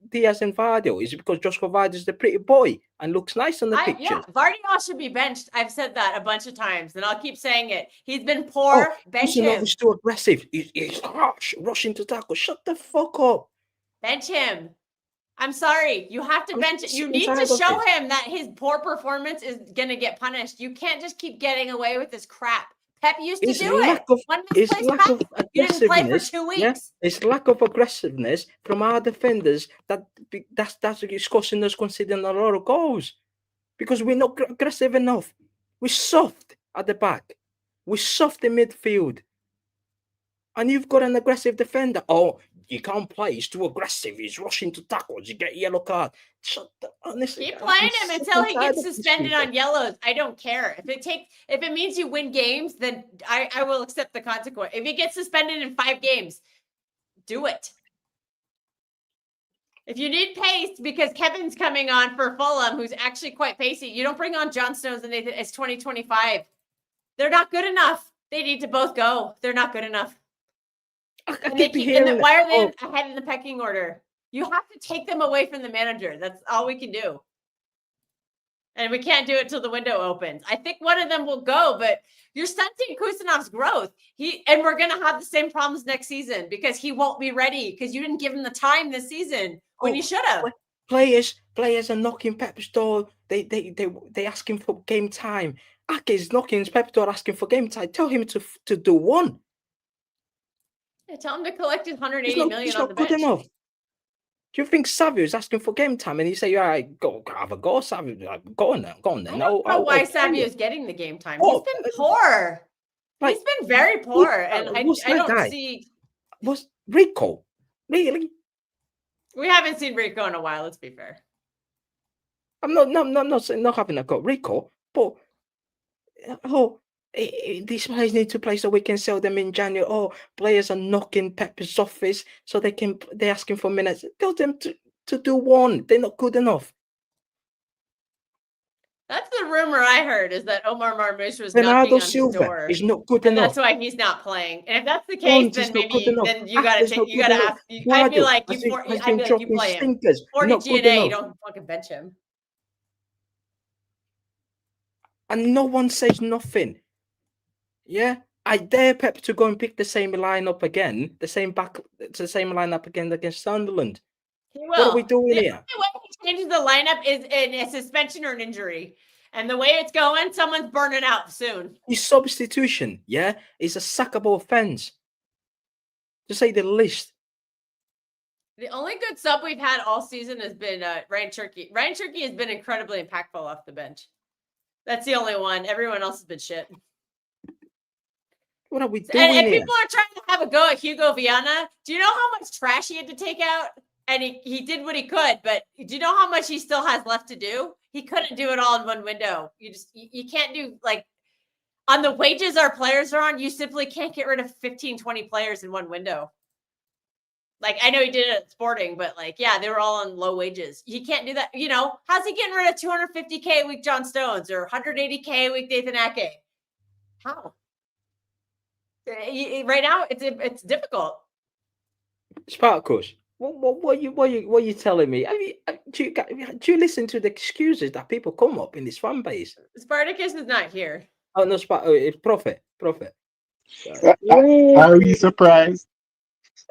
Diaz and Vardio? Is it because Josko Vardio is the pretty boy and looks nice on the picture? Yeah, Vardio should be benched. I've said that a bunch of times, and I'll keep saying it. He's been poor. Bench him. He's too aggressive. He's rushing to tackle. Shut the fuck up. Bench him. I'm sorry. You have to bench it. You need to show him that his poor performance is going to get punished. You can't just keep getting away with this crap. Pep used to do it. He didn't play for 2 weeks. Yeah? It's lack of aggressiveness from our defenders that's causing us conceding a lot of goals, because we're not aggressive enough. We're soft at the back. We're soft in midfield. And you've got an aggressive defender. Oh, you can't play. He's too aggressive. He's rushing to tackles. You get a yellow card. Honestly, keep playing him until he gets suspended on yellows. I don't care. If it means you win games, then I will accept the consequence. If he gets suspended in 5 games, do it. If you need pace because Kevin's coming on for Fulham, who's actually quite pacey, you don't bring on John Stones and it's 2025. They're not good enough. They need to both go. They're not good enough. Why are they ahead in the pecking order? You have to take them away from the manager. That's all we can do. And we can't do it till the window opens. I think one of them will go, but you're stunting KHUSANOV's growth. We're going to have the same problems next season because he won't be ready because you didn't give him the time this season. when you should have. Players are knocking Pep's door. They asking for game time. Ake's knocking Pep's door, asking for game time. Tell him to do one. Yeah, tell him to collect his 180 million on the bench. Good enough. Do you think Savio is asking for game time and you say, "All right, go have a go, Savio, go on then." I don't know why Savio is getting the game time. He's been poor. He's been very poor, and I don't see. Was Rico really? We haven't seen Rico in a while. Let's be fair. I'm not having a go Rico, but these players need to play so we can sell them in January. Oh, players are knocking Pep's office so they're asking for minutes. Tell them to do one. They're not good enough. That's the rumor I heard, is that Omar Marmoush was knocking on his door. Is not good enough. That's why he's not playing. And if that's the case, then maybe you gotta ask. I'd be like, you play him. 40 G&A, you don't fucking bench him. And no one says nothing. Yeah, I dare Pep to go and pick the same lineup again, the same lineup again against Sunderland. He will. What are we doing here? The way he changes the lineup is in a suspension or an injury. And the way it's going, someone's burning out soon. His substitution, is a sackable offense, to say the least. The only good sub we've had all season has been Ryan Cherky. Ryan Cherky has been incredibly impactful off the bench. That's the only one. Everyone else has been shit. What are we doing and people are trying to have a go at Hugo Viana. Do you know how much trash he had to take out? And he did what he could, but do you know how much he still has left to do? He couldn't do it all in one window. You can't do, like, on the wages our players are on, you simply can't get rid of 15, 20 players in one window. Like, I know he did it at Sporting, but they were all on low wages. He can't do that. You know, how's he getting rid of 250K a week John Stones or 180K a week Nathan Ake? How? Right now, it's difficult. Spartacus, what are you telling me? I mean, do you listen to the excuses that people come up in this fan base? Spartacus is not here. Oh no, it's Prophet. Are we surprised?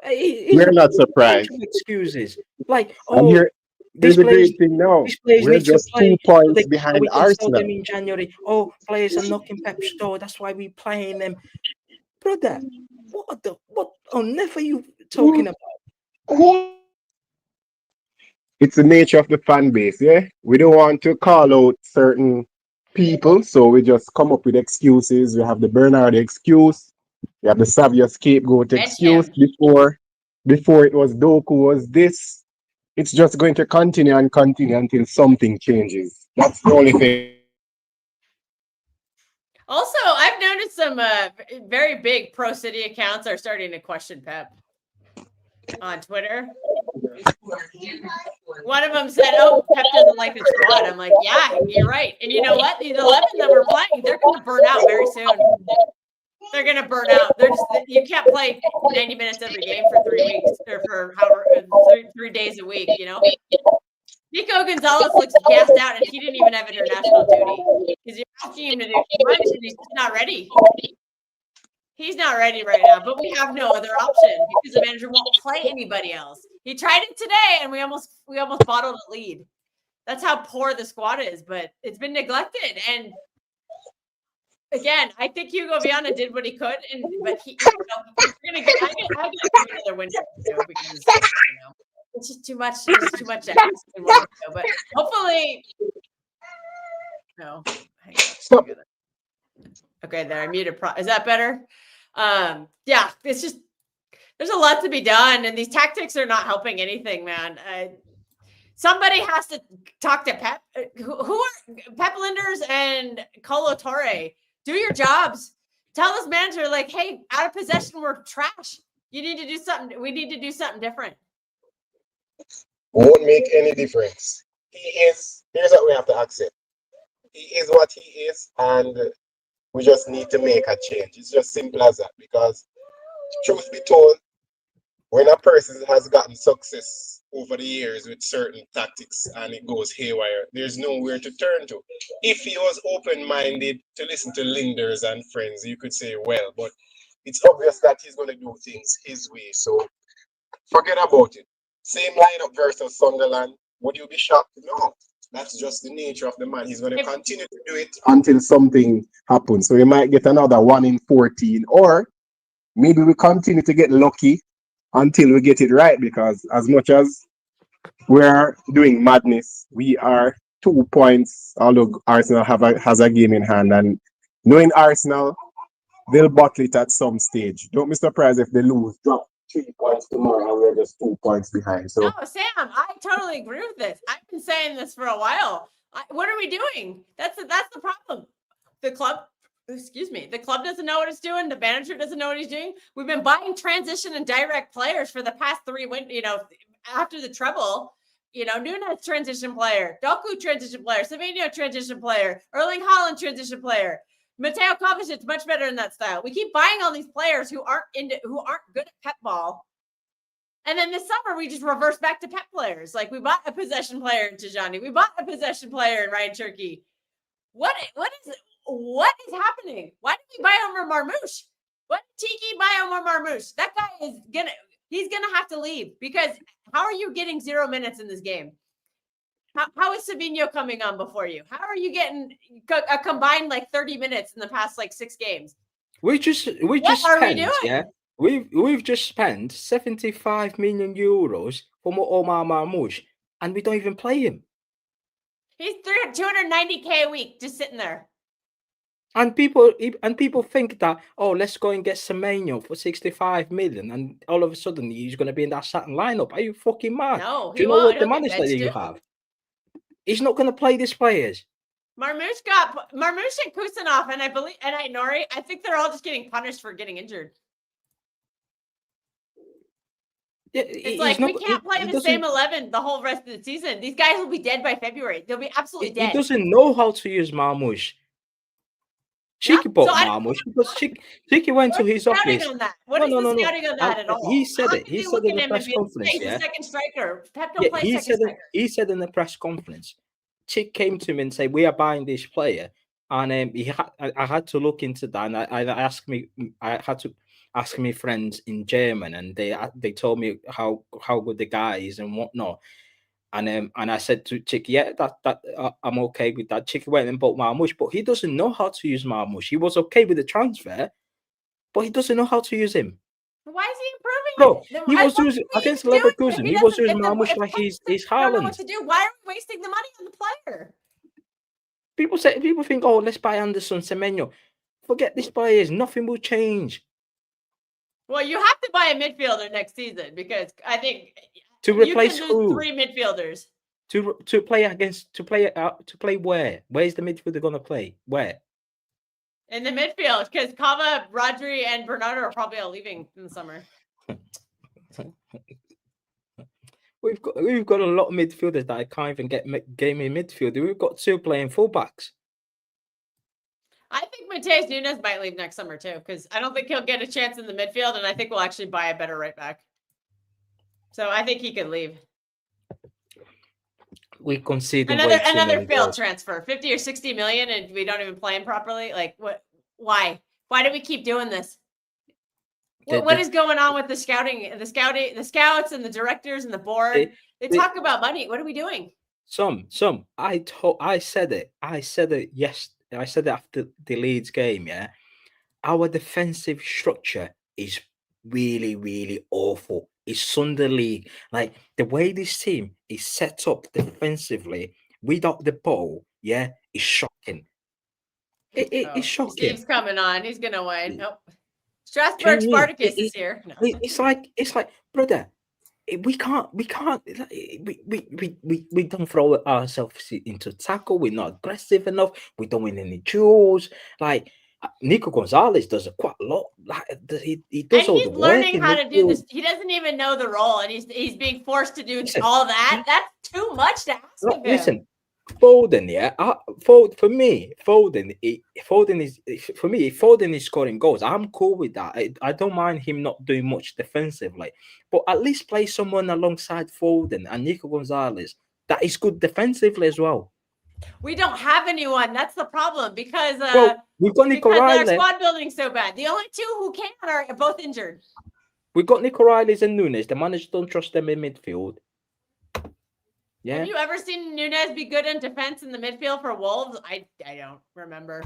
We're not surprised. Excuses there's a great thing now. We're just 2 points behind Arsenal. In January. Oh, players are knocking Pep's door. That's why we're playing them. Brother, what on earth are you talking about? It's the nature of the fan base, yeah? We don't want to call out certain people, so we just come up with excuses. We have the Bernard excuse. We have the Savio scapegoat excuse. Before it was Doku was this. It's just going to continue until something changes. That's the only thing. Also, I've noticed some very big Pro City accounts are starting to question Pep on Twitter. One of them said, "Oh, Pep doesn't like the squad." I'm like, "Yeah, you're right." And you know what? These 11 that we're playing, they're going to burn out very soon. They're going to burn out. You can't play 90 minutes every game for 3 weeks or for three days a week. You know. Nico Gonzalez looks gassed out, and he didn't even have international duty because you're asking him to do too much, and he's just not ready. He's not ready right now, but we have no other option because the manager won't play anybody else. He tried it today, and we almost bottled a lead. That's how poor the squad is, but it's been neglected. And again, I think Hugo Viana did what he could, but we're gonna get another window because it's just too much. It's too much. But hopefully, no. Hang on. Okay, there. I muted. Is that better? Yeah. It's just there's a lot to be done, and these tactics are not helping anything, man. Somebody has to talk to Pep. Who are Pep Linders and Colo Torre? Do your jobs. Tell this manager, hey, out of possession, we're trash. You need to do something. We need to do something different. Won't make any difference. Here's what we have to accept. He is what he is, and we just need to make a change. It's just simple as that, because truth be told, when a person has gotten success over the years with certain tactics and it goes haywire, there's nowhere to turn to. If he was open-minded to listen to Linders and friends, you could say, well, but it's obvious that he's going to do things his way, so forget about it. Same lineup versus Sunderland. Would you be shocked? No. That's just the nature of the man. He's going to continue to do it until something happens. So we might get another 1 in 14, or maybe we continue to get lucky until we get it right. Because as much as we're doing madness, we are 2 points. Although Arsenal has a game in hand, and knowing Arsenal, they'll bottle it at some stage. Don't be surprised if they drop 3 points tomorrow and we're just 2 points behind. So no, Sam, I totally agree with this. I've been saying this for a while. What are we doing? That's the problem. The club doesn't know what it's doing. The manager doesn't know what he's doing. We've been buying transition and direct players for the past 3 after the treble. Nunes transition player, Doku transition player, Savinho transition player, Erling Haaland transition player. Mateo Kovacic much better in that style. We keep buying all these players who aren't good at pep ball, and then this summer we just reverse back to pep players. Like we bought a possession player in Tijani, we bought a possession player in Ryan Cherky. What is happening? Why did we buy Omar Marmoush? What did Tiki buy Omar Marmoush? That guy he's gonna have to leave, because how are you getting 0 minutes in this game? How is Savinho coming on before you? How are you getting a combined 30 minutes in the past 6 games? We've just spent 75 million euros for Omar Marmoush, and we don't even play him. He's 290K a week just sitting there. And people think that, let's go and get Semenyo for 65 million, and all of a sudden he's going to be in that starting lineup. Are you fucking mad? No, do you know what the manager that you have? He's not going to play these players. Marmoush and KHUSANOV, and Nori, I think they're all just getting punished for getting injured. It's we can't play the same 11 the whole rest of the season. These guys will be dead by February. They'll be absolutely dead. He doesn't know how to use Marmoush. Cheeky bought Marmoush because Cheeky went to his office. What is the scouting on that at all? He said it. He said in the press conference. He's a second striker. Pep don't play second striker. He said in the press conference, Chick came to him and said, "We are buying this player," and I had to look into that, and I had to ask my friends in German, and they told me how good the guy is and whatnot. And I said to Chick, that I'm okay with that. Chick went and bought Marmoush, but he doesn't know how to use Marmoush. He was okay with the transfer, but he doesn't know how to use him. Why is he improving? Bro, he was using against Leverkusen. He was using Marmoush like he's Haaland. I don't know what to do. Why are we wasting the money on the player? People think, let's buy Anderson, Semenyo. Forget this players. Nothing will change. Well, you have to buy a midfielder next season, because I think to replace you can lose 3 midfielders. To play where? Where's the midfielder gonna play? Where? In the midfield, because Kava, Rodri, and Bernardo are probably all leaving in the summer. We've got a lot of midfielders that I can't even get game in midfield. We've got 2 playing fullbacks. I think Mateus Nunes might leave next summer too, because I don't think he'll get a chance in the midfield, and I think we'll actually buy a better right back. So I think he could leave. We conceded another failed transfer, 50 or 60 million, and we don't even play him properly. Like, what? Why? Why do we keep doing this? What is going on with the scouting, the scouts, and the directors and the board? They talk about money. What are we doing? I said it. Yes, I said it after the Leeds game. Yeah, our defensive structure is really, really awful. It's Sunday League. Like the way this team is set up defensively without the ball, yeah, is shocking. It's shocking. Steve's coming on. He's gonna win. Nope. Strasbourg Spartacus is here. No. It's like, brother, we don't throw ourselves into tackle. We're not aggressive enough. We don't win any duels. Like Nico Gonzalez does quite a lot. Like he does all the work. He's learning how to do this. He doesn't even know the role, and he's being forced to do all that. That's too much to ask of him. Listen, Foden, yeah. For me, Foden is scoring goals. I'm cool with that. I don't mind him not doing much defensively, but at least play someone alongside Foden and Nico Gonzalez that is good defensively as well. We don't have anyone. That's the problem, because we've got Nico Riley. Our squad building's so bad. The only 2 who can are both injured. We got Nico Riley's and Nunes. The manager don't trust them in midfield. Yeah. Have you ever seen Nunes be good in defense in the midfield for Wolves? I don't remember.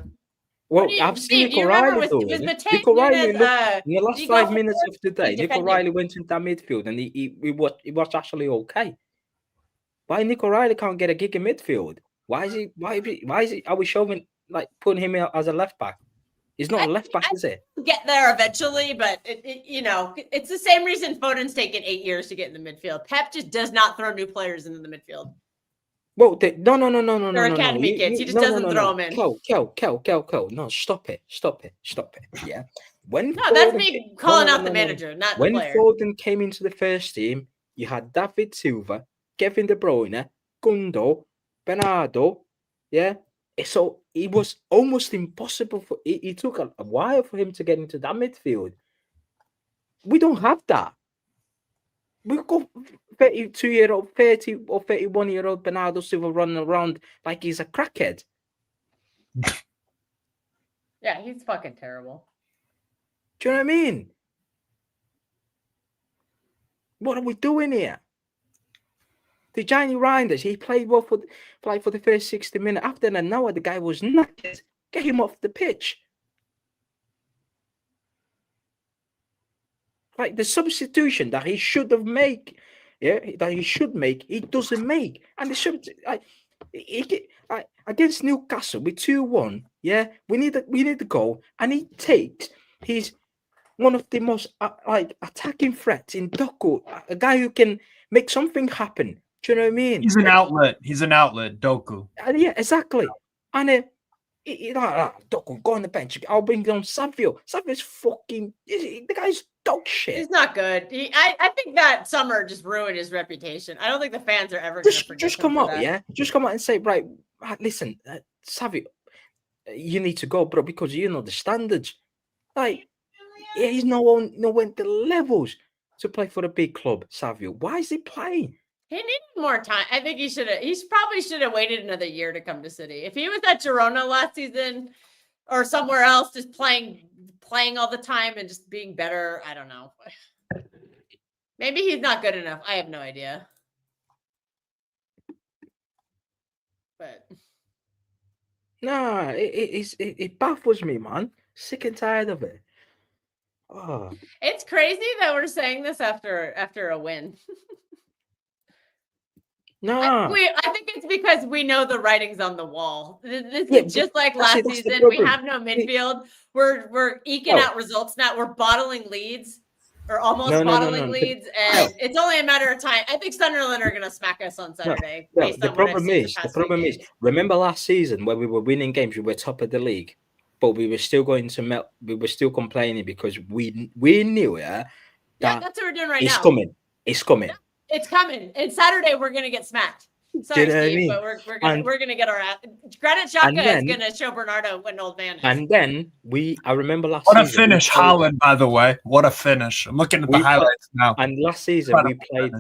Well, I've seen Nico Riley doing it. Nico Riley looked in the last 5 minutes of the day. Nico Riley went into that midfield and he was actually okay. Why Nico Riley can't get a gig in midfield? Why is he? Are we showing like putting him out as a left back? He's not a left back, is it? Get there eventually, but it's the same reason Foden's taken 8 years to get in the midfield. Pep just does not throw new players into the midfield. Well, no. They're academy kids. He just doesn't throw them in. Kel. No, stop it. Yeah. That's me calling out the manager, not the player. When Foden came into the first team, you had David Silva, Kevin De Bruyne, Gundo, Bernardo. Yeah. So it was almost impossible for it took a while for him to get into that midfield. We don't have that. We've got 32-year-old, 30 or 31-year-old Bernardo Silva running around like he's a crackhead. Yeah, he's fucking terrible. Do you know what I mean? What are we doing here? The Johnny Reinders, he played well for the first 60 minutes. After an hour, the guy was knackered. Get him off the pitch. Like the substitution that he should have made, he doesn't make. And against Newcastle with 2-1, we need a goal, and he takes he's one of the most attacking threats in Doku, a guy who can make something happen. Do you know what I mean? He's an outlet. Doku. Yeah, exactly. And Doku, go on the bench. I'll bring on Savio. Savio's fucking. The guy's dog shit. He's not good. I think that summer just ruined his reputation. I don't think the fans are ever going to forget just come out, Just come out and say, right, listen, Savio, you need to go, bro, because you know the standards. Like, he's nowhere the levels to play for a big club, Savio. Why is he playing? He needed more time. I think he probably should have waited another year to come to City. If he was at Girona last season or somewhere else, just playing all the time and just being better, I don't know. Maybe he's not good enough. I have no idea. But nah, it baffles me, man. Sick and tired of it. Oh. It's crazy that we're saying this after a win. No, I think it's because we know the writing's on the wall. This is just like last season. We have no midfield. We're eking out results now. We're bottling leads, or almost bottling leads, and it's only a matter of time. I think Sunderland are going to smack us on Saturday. The problem is, remember last season when we were winning games, we were top of the league, but we were still going to melt. We were still complaining because we knew that that's what we're doing right now. It's coming. It's coming. And Saturday we're gonna get smacked. Sorry, Steve, but we're gonna get our ass. Granit Xhaka is gonna show Bernardo what an old man is. And then I remember last season. What a finish, Haaland, by the way. What a finish. I'm looking at the highlights now. And last season we played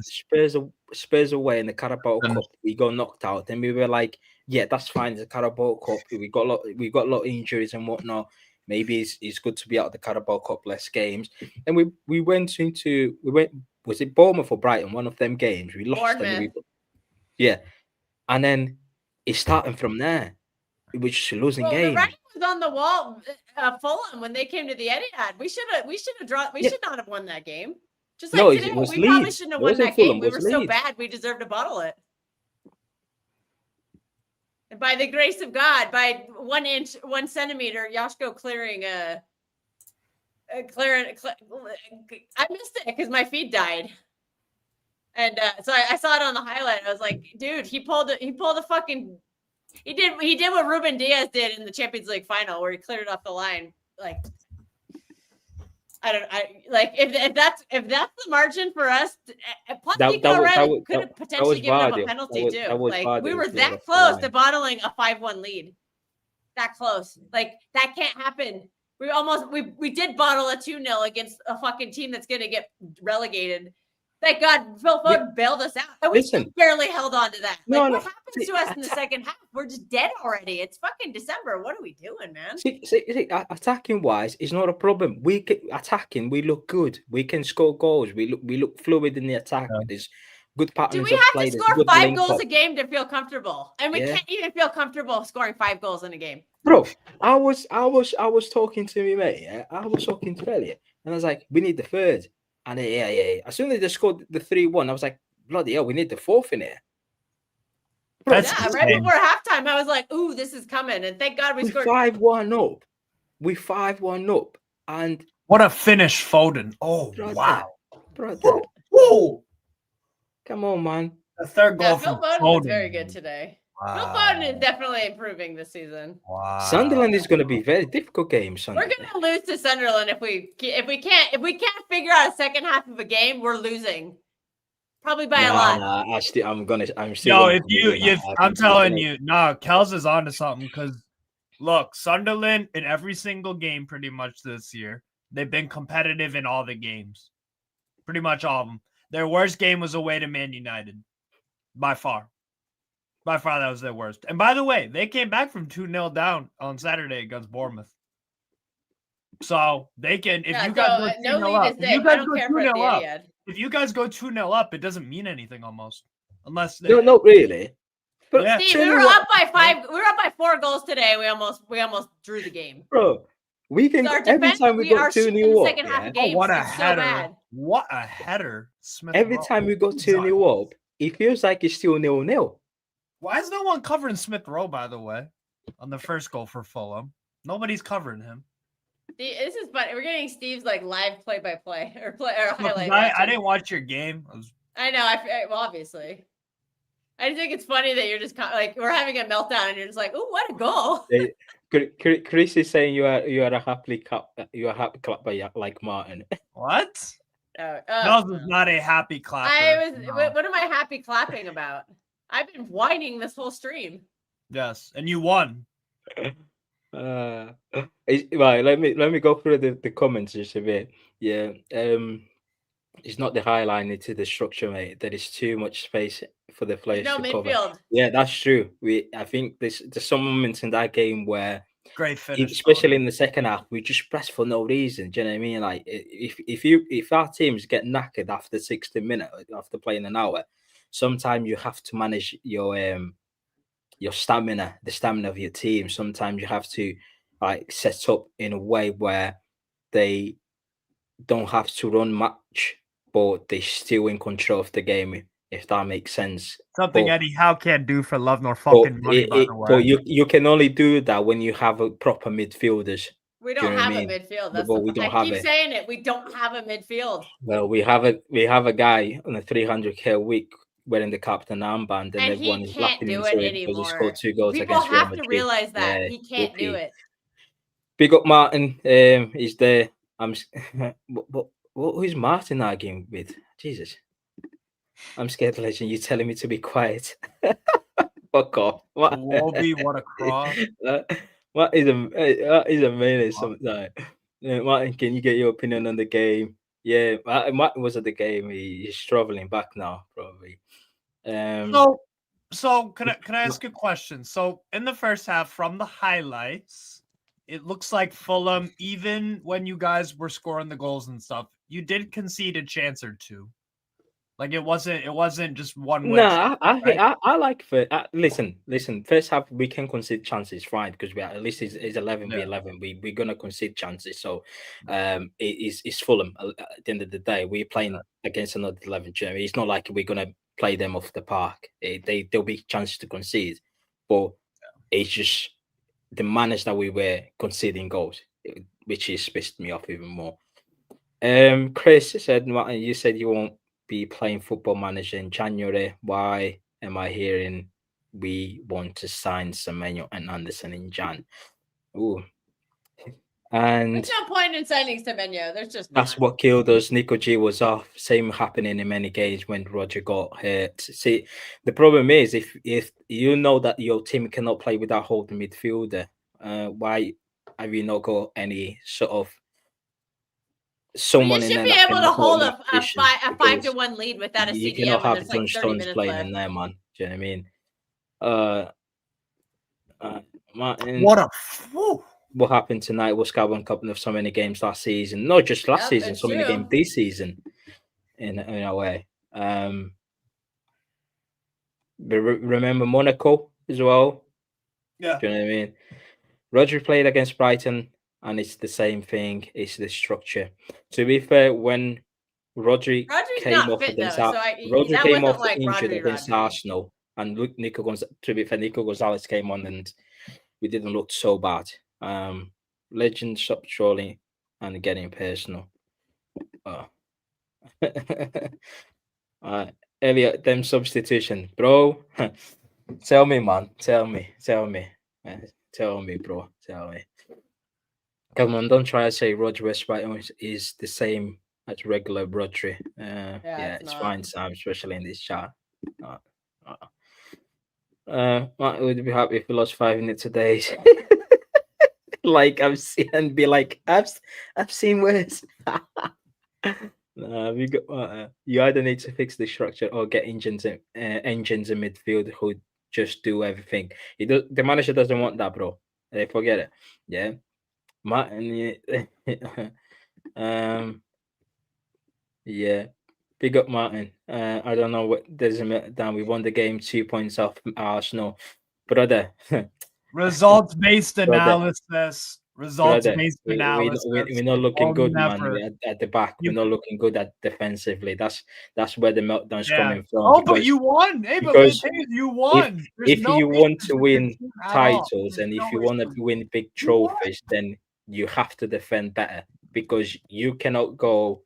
Spurs away in the Carabao Cup. We got knocked out. Then we were like, yeah, that's fine. It's a Carabao Cup. We got a lot of injuries and whatnot. Maybe it's good to be out of the Carabao Cup, less games. And we went. Was it Bournemouth or Brighton? One of them games. We lost them. And then it's starting from there. We were just losing games. The writing was on the wall. Fulham when they came to the Etihad. We should have drawn. We should not have won that game. Just like today, we probably shouldn't have won that game. We were so bad. We deserved to bottle it. And by the grace of God, by 1 inch, 1 centimeter, Joshko clearing I missed it because my feed died, and so I saw it on the highlight. I was like, dude, he did what Ruben Diaz did in the Champions League final, where he cleared it off the line. Like, if that's the margin for us. Plus, Nico O'Reilly could have potentially given him a penalty too. Like, we were that close to bottling a 5-1 lead. That close, like that can't happen. We did bottle a 2-0 against a fucking team that's going to get relegated. Thank God Phil Foden bailed us out. And we still barely held on to that. Like, what happens to us in the second half? We're just dead already. It's fucking December. What are we doing, man? See, attacking wise, it's not a problem. We look good. We can score goals. We look fluid in the attack. There's good patterns. Do we have to score 5 goals a game to feel comfortable? And we can't even feel comfortable scoring 5 goals in a game. Bro, I was talking to me, mate. Yeah? I was talking to Elliot, and I was like, we need the third. And yeah. As soon as they scored the 3-1, I was like, bloody hell, we need the fourth in here. Right before halftime, I was like, ooh, this is coming. And thank God we scored 5-1 up. We 5-1 up. And what a finish, Foden. Oh, wow. Brother. Whoa. Come on, man. The third goal Phil from Foden was very good today. Wow. Phil Foden is definitely improving this season. Wow. Sunderland is going to be a very difficult game. We're going to lose to Sunderland if we can't figure out a second half of a game. We're losing, probably by a lot. I'm still. I'm telling you, Kels is on to something because look, Sunderland in every single game, pretty much this year, they've been competitive in all the games, pretty much all of them. Their worst game was away to Man United, by far. By far, that was their worst. And by the way, they came back from 2-0 down on Saturday against Bournemouth. So they can, if you guys go 2-0 up, if you guys go 2-0 up, it doesn't mean anything almost, unless no, not really. But yeah. Steve, we were up by 5. We were up by 4 goals today. We almost drew the game, bro. We can every time we got 2-0 up. Yeah? What a header! So what a header! Every time we got 2-0 up, it feels like it's still 0-0. Why is no one covering Smith Rowe, by the way, on the first goal for Fulham? Nobody's covering him. This is funny. We're getting Steve's like live play-by-play or highlight. I didn't watch your game. I know. Well, obviously. I just think it's funny that you're just like we're having a meltdown and you're just like, oh, what a goal! Chris is saying you are a happy clap. You are happy clap by like Martin. What? That was not a happy clap. What am I happy clapping about? I've been whining this whole stream. Yes, and you won. Right, let me go through the comments just a bit. Yeah, it's not the highline, it's the structure, mate. There is too much space for the players to midfield. Cover. Yeah, that's true. I think there's some moments in that game where great finish, especially in the second half, we just press for no reason. Do you know what I mean? Like if our teams get knackered after 60 minutes after playing an hour, sometimes you have to manage your stamina, the stamina of your team. Sometimes you have to like set up in a way where they don't have to run much, but they're still in control of the game, if that makes sense. Something Eddie Howe can't do for love nor fucking money, by the way. But you can only do that when you have a proper midfielders. We don't have a midfield. That's I keep saying it. We don't have a midfield. Well, we have a guy on a 300k a week wearing the captain armband, and everyone is laughing into it because he scored 2 goals against Real Madrid. People have to realize that he can't do it. Big up Martin. He's there. Who's Martin arguing with? Jesus, I'm scared, legend. You telling me to be quiet? Fuck off. Wolby, what a cross. That is a menace. Martin, can you get your opinion on the game? Yeah, Martin was at the game. He's traveling back now, probably. So can I ask a question? So in the first half, from the highlights, it looks like Fulham, even when you guys were scoring the goals and stuff, you did concede a chance or two. Like it wasn't just one way. No, I like for listen. First half we can concede chances, right? Because we at least it's 11v11. We're gonna concede chances. So, it's Fulham at the end of the day. We're playing against another 11. It's not like we're gonna play them off the park. There'll be chances to concede, but it's just the manners that we were conceding goals, which is pissed me off even more. Chris said, Martin, you said you won't be playing Football Manager in January. Why am I hearing we want to sign Semenyo and Anderson in Jan? Ooh. And there's no point in signing Semenyo. There's just that's what killed us. Nico G was off. Same happening in many games when Roger got hurt. See, the problem is if you know that your team cannot play without holding midfielder, why have you not got any sort of someone you in should there be that able can to hold hold a positions, 5-1 lead without a you CDM cannot when have there's like John 30 Stones minutes playing left. in there, man. Do you know what I mean? Martin, What a what happened tonight was Carbon Cup of so many games last season, not just last season, it's so many true. games this season, in a way. Remember Monaco as well? Yeah. Do you know what I mean? Rodri played against Brighton, and it's the same thing. It's the structure. To be fair, when Rodri's came off against Rodri came off injured against Arsenal, and Nico Gonzalez came on, and we didn't look so bad. Legend stopped trolling and getting personal. Elliot, them substitution, bro. Tell me, man. Tell me, bro. Tell me. Come on, don't try to say Rodri West is the same as regular Rodri. Yeah, it's fine, Sam, especially in this chat. Matt would be happy if we lost 5 minutes a day. Like I've seen, and be like, I've seen worse. We got. You either need to fix the structure or get engines in midfield who just do everything. The manager doesn't want that, bro. Forget it. Yeah, Martin. Yeah, big up Martin. I don't know what there's a meltdown. We won the game 2 points off Arsenal, brother. Results-based analysis. Results-based analysis. We're not looking good, man. At the back, we're not looking good at defensively. That's where the meltdown's coming from. Oh, but you won. Hey, but you won. If you want to win titles and if you want to win big trophies, then you have to defend better, because you cannot go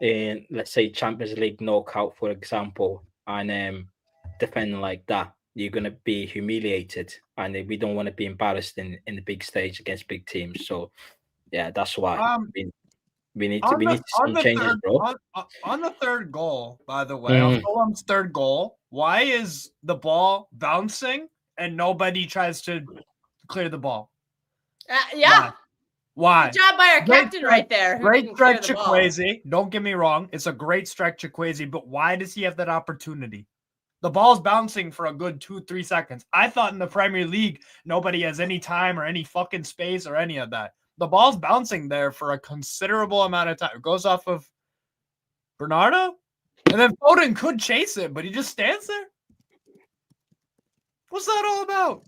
in, let's say, Champions League knockout, for example, and defending like that. You're gonna be humiliated, and we don't want to be embarrassed in the big stage against big teams. So, yeah, that's why we need some changes, bro. On the third goal, by the way, on Fulham's third goal, why is the ball bouncing and nobody tries to clear the ball? Why? Good job by our captain right there. Great strike, Chukwueze. Don't get me wrong. It's a great strike, Chukwueze, but why does he have that opportunity? The ball's bouncing for a good 2-3 seconds. I thought in the Premier League, nobody has any time or any fucking space or any of that. The ball's bouncing there for a considerable amount of time. It goes off of Bernardo, and then Foden could chase it, but he just stands there. What's that all about?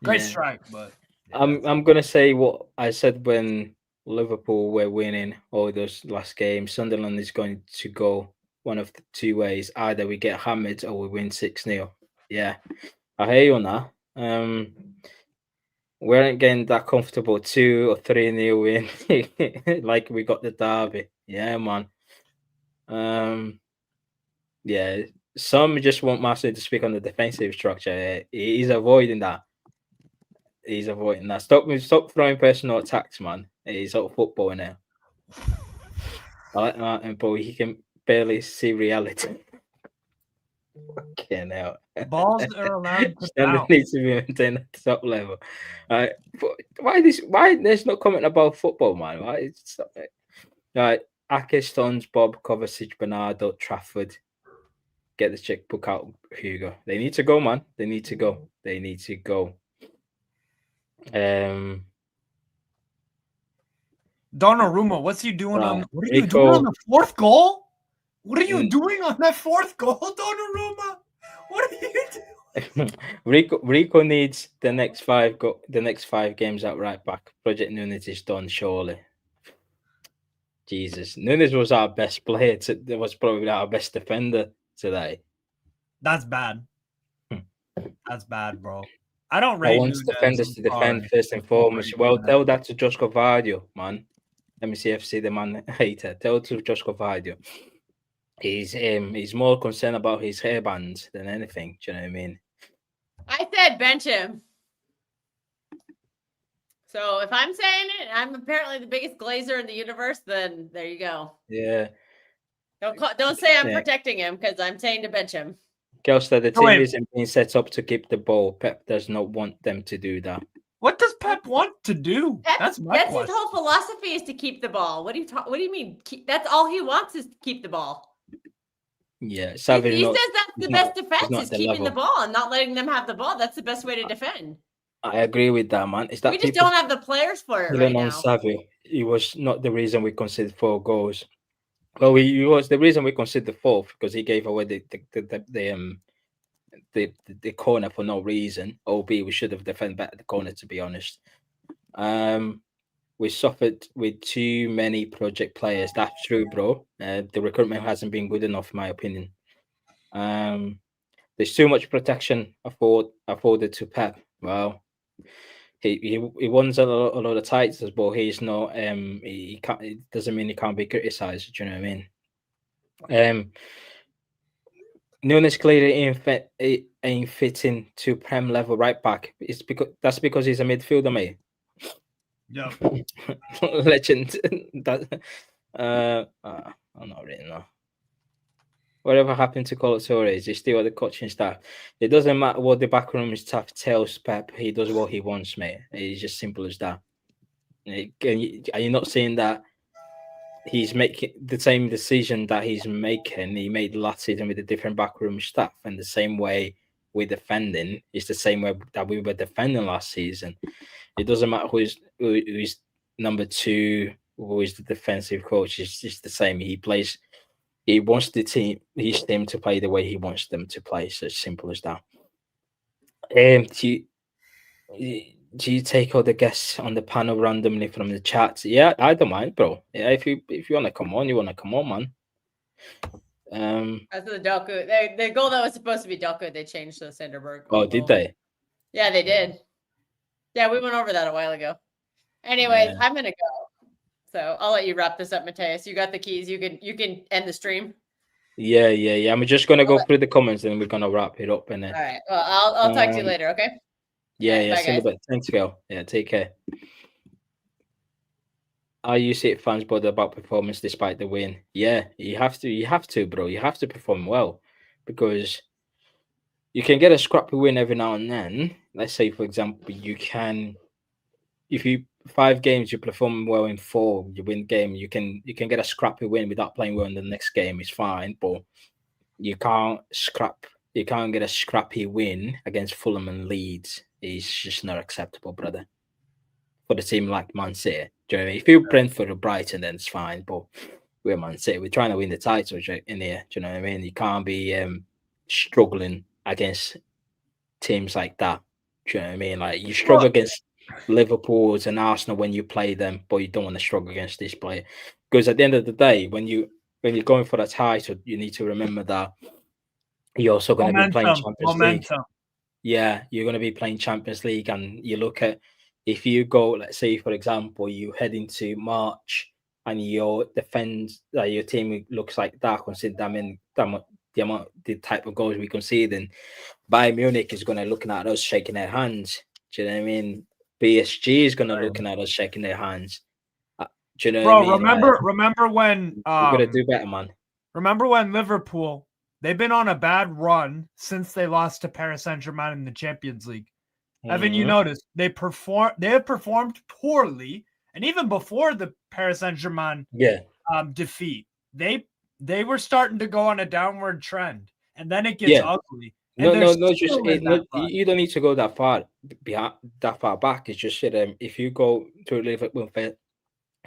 Great strike, but I'm gonna say what I said when Liverpool were winning all those last games. Sunderland is going to go one of the two ways. Either we get hammered or we win 6-0. Yeah, I hear you on that. We aren't getting that comfortable 2 or 3-0 win like we got the derby. Yeah, man. Yeah, some just want Marcel to speak on the defensive structure. He's avoiding that. Stop throwing personal attacks, man. He's out of football now. I like Martin, but he can barely see reality. Okay, now balls are allowed to bounce. Needs to be maintained at the top level. Why there's no comment about football, man? Why? Ake, Stones, Bob, Kovacic, Bernardo, Trafford. Get the checkbook out, Hugo. They need to go, man. They need to go. Donnarumma, what's he doing what are you doing on the fourth goal? What are you doing on that fourth goal, Donnarumma? What are you doing? Rico needs the next 5 games at right back. Project Nunes is done, surely. Jesus, Nunes was our best player. Was probably our best defender today. That's bad. That's bad, bro. I don't rate Nunes. Defenders to defend first and foremost. Well, tell that to Josko Vardio, man. Let me see if the man hater. Tell to Josko Vardio. He's more concerned about his hairbands than anything. Do you know what I mean? I said bench him. So if I'm saying it, I'm apparently the biggest glazer in the universe. Then there you go. Yeah. Don't say I'm protecting him, because I'm saying to bench him. Kelster, the team isn't being set up to keep the ball. Pep does not want them to do that. What does Pep want to do? That's my question. His whole philosophy is to keep the ball. What do you mean? That's all he wants is to keep the ball. Yeah, he says that's the best defense is keeping the ball and not letting them have the ball. That's the best way to defend. I agree with that, man. Is that we just don't have the players for it right now. Savvy. It was not the reason we conceded 4 goals. Well, it was the reason we conceded the 4th because he gave away the corner for no reason. We should have defended better the corner, to be honest. We suffered with too many project players. That's true, bro. The recruitment hasn't been good enough, in my opinion. There's too much protection afforded to Pep. Well, he wants a lot of titles, but he's not. He can't. It doesn't mean he can't be criticized. Do you know what I mean? Nunes clearly ain't fitting to Prem level right back. It's because he's a midfielder, mate. Yeah. Legend. I'm not really know. Whatever happened to Colo Torres, he's still at the coaching staff. It doesn't matter what the backroom staff tells Pep. He does what he wants, mate. It's just simple as that. Are you not seeing that he's making the same decision that he's making? He made last season with a different backroom staff, and the same way we're defending is the same way that we were defending last season. It doesn't matter who's number 2, who is the defensive coach. It's just the same. He wants his team to play the way he wants them to play. So it's simple as that. Do you take all the guests on the panel randomly from the chat? Yeah, I don't mind, bro. Yeah, if you want to come on, you want to come on, man. That's the Delco. The goal that was supposed to be Delco, they changed to the Sanderberg. Oh, did they? Yeah, they did. Yeah, we went over that a while ago. Anyways, I'm gonna go. So I'll let you wrap this up, Mateus. You got the keys. You can end the stream. Yeah. I'm just gonna go through the comments and we're gonna wrap it up. And then. All right. Well, I'll talk to you later. Okay. Yeah. See you in a bit. Thanks, girl. Yeah. Take care. Are you City fans bothered about performance despite the win? Yeah, you have to, bro. You have to perform well because you can get a scrappy win every now and then. Let's say, for example, you can, if you 5 games you perform well in 4, you win game. You can get a scrappy win without playing well in the next game. It's fine, but you can't get a scrappy win against Fulham and Leeds. It's just not acceptable, brother. For the team like Man City, do you know what I mean? If you're Brentford or Brighton, then it's fine. But we're Man City. We're trying to win the title in here. Do you know what I mean? You can't be struggling against teams like that. Do you know what I mean? Like you struggle against Liverpool and Arsenal when you play them, but you don't want to struggle against this player. Because at the end of the day, when you're going for that title, you need to remember that you're also going to be playing Champions League. Yeah, you're going to be playing Champions League, and you look at if you go, let's say, for example, you head into March and your your team looks like that, consider the type of goals we concede, and Bayern Munich is going to looking at us shaking their hands. Do you know what I mean? PSG is going to looking at us shaking their hands. Do you know what I mean? Remember when we're going to do better, man. Remember when Liverpool, they've been on a bad run since they lost to Paris Saint-Germain in the Champions League. Evan, you noticed they have performed poorly, and even before the Paris Saint-Germain defeat, they were starting to go on a downward trend, and then it gets ugly. No, you don't need to go that far back. It's just if you go to Liverpool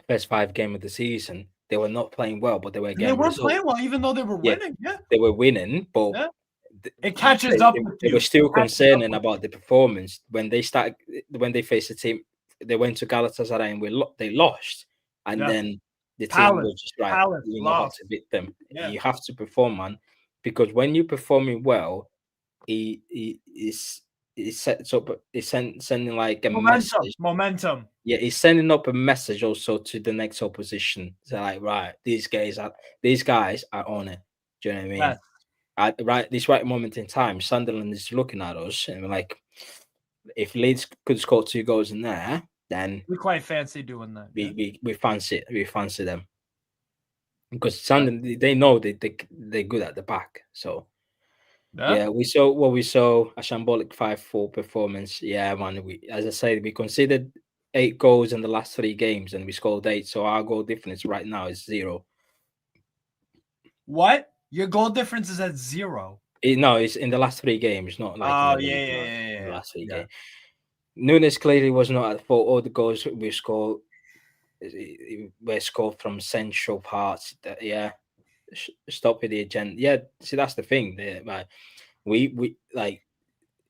first 5 games of the season, they were not playing well, but they were getting results. Playing well, even though they were winning. Yeah, they were winning, but it catches up. They were still concerning about the performance when they faced the team. They went to Galatasaray and they lost, and then the team was just right. You know how to beat them. Yeah. You have to perform, man, because when you're performing well, he sending like a momentum. Yeah, he's sending up a message also to the next opposition. So like, right, these guys are on it. Do you know what I mean? Yes. At this right moment in time, Sunderland is looking at us and we're like, if Leeds could score 2 goals in there, then we quite fancy doing that. We fancy them because Sunderland, they know they're good at the back. So Yeah, we saw a shambolic 5-4 performance. Yeah, man. As I said, we conceded 8 goals in the last 3 games, and we scored 8. So our goal difference right now is 0. What? Your goal difference is at 0. No, it's in the last 3 games, not like in Oh, the league. yeah. The last 3 games. Nunes clearly was not at fault. All the goals we scored were scored from central parts. Stop with the agenda. Yeah, see, that's the thing. We like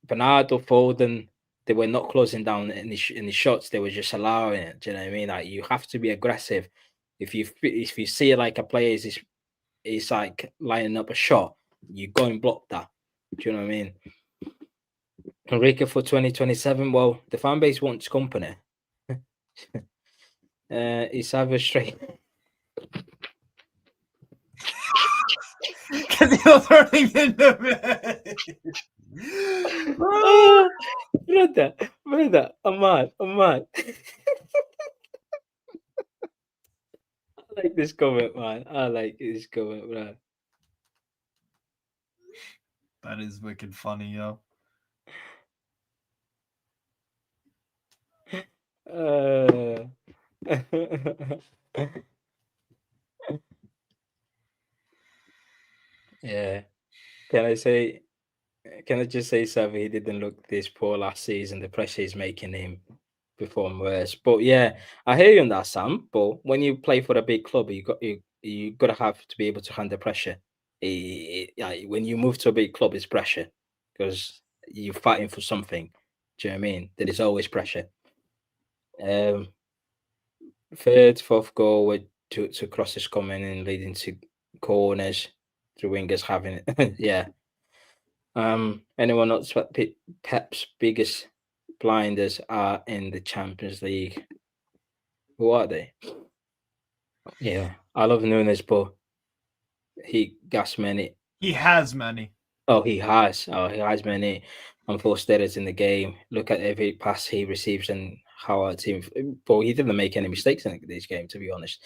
Bernardo, Foden. They were not closing down any shots. They were just allowing it. Do you know what I mean? Like, you have to be aggressive. If you see like a player is like lining up a shot, you go and block that. Do you know what I mean? Enrique for 2027. Well, the fan base wants company. It's either straight. Because you're turning into bed. Brother, I'm mad. I like this comment, man. I like this comment, bro. That is wicked funny, yo. Yeah. Can I just say something? He didn't look this poor last season. The pressure is making him perform worse. But yeah, I hear you on that, Sam. But when you play for a big club, you gotta have to be able to handle pressure. When you move to a big club, it's pressure because you're fighting for something. Do you know what I mean? There is always pressure. Third, fourth goal with two crosses coming and leading to corners, through wingers having it. Yeah. Anyone else? Pep's biggest blinders are in the Champions League. Who are they? Yeah, I love Nunes, but he got many. He has many. Oh, he has. Oh, he has many unforced errors in the game. Look at every pass he receives and how our team. But he didn't make any mistakes in this game, to be honest.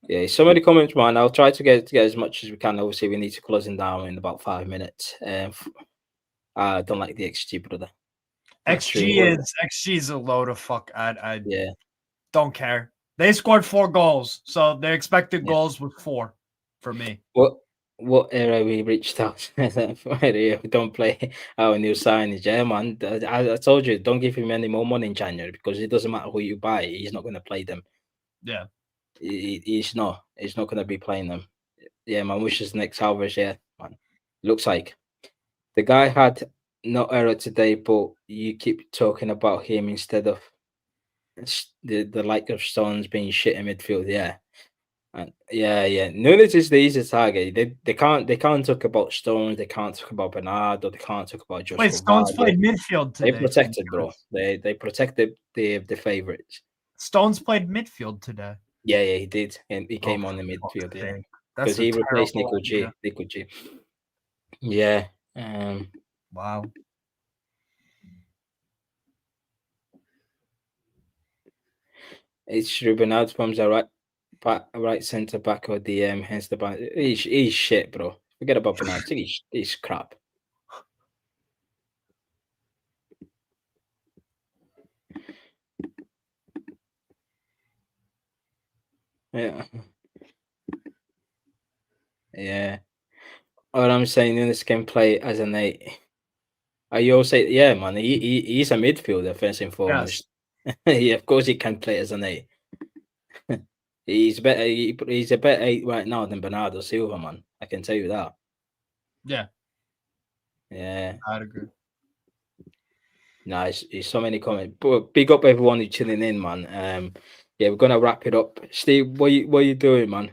Yeah, so many comments, man. I'll try to get as much as we can. Obviously, we need to close him down in about 5 minutes. I don't like the XG, brother. XG is a load of fuck. I don't care. They scored 4 goals, so their expected goals was 4 for me. What era we reached out? We don't play our new signage, yeah, man. I told you, don't give him any more money in January because it doesn't matter who you buy. He's not going to play them. Yeah, he's not. He's not going to be playing them. Yeah, man. Wishes next Alvarez. Yeah, man. Looks like the guy had no error today, but you keep talking about him instead of the like of Stones being shit in midfield. Yeah. And yeah. Nunes is the easiest target. They can't talk about Stones. They can't talk about Bernardo. They can't talk about Joshua. Wait, Stones played midfield today. They protected, bro. They protected the favorites. Stones played midfield today. Yeah, he did, and he came on the midfield. Yeah, because he replaced Nico G. Yeah. Wow. It's Ruben out from the right centre back or DM. Hence the ban. He's shit, bro. Forget about Bernard. He's crap. Yeah. All I'm saying, Nunes can play as an 8. You all say, yeah, man. He's a midfielder first and foremost. Yes. Yeah, of course he can play as an 8. He's better. He's a better 8 right now than Bernardo Silva, man. I can tell you that. Yeah. Yeah. I'd agree. Nice. There's so many comments. But big up everyone who's tuning in, man. Yeah, we're gonna wrap it up. Steve, what are you doing, man?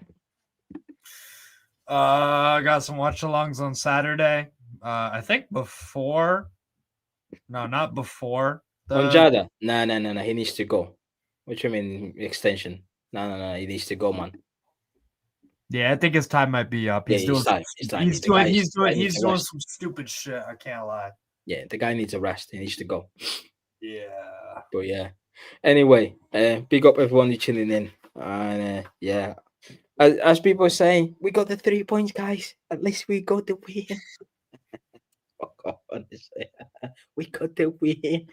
I got some watch-alongs on Saturday. I think before. No, not before. On Jada? No. He needs to go. What you mean extension? No. He needs to go, man. Yeah, I think his time might be up. He's doing some stupid shit. I can't lie. Yeah, the guy needs a rest. He needs to go. Yeah. But yeah. Anyway, big up everyone who's tuning in. And yeah. As people are saying, we got the 3 points, guys. At least we got the win. honestly. We got the win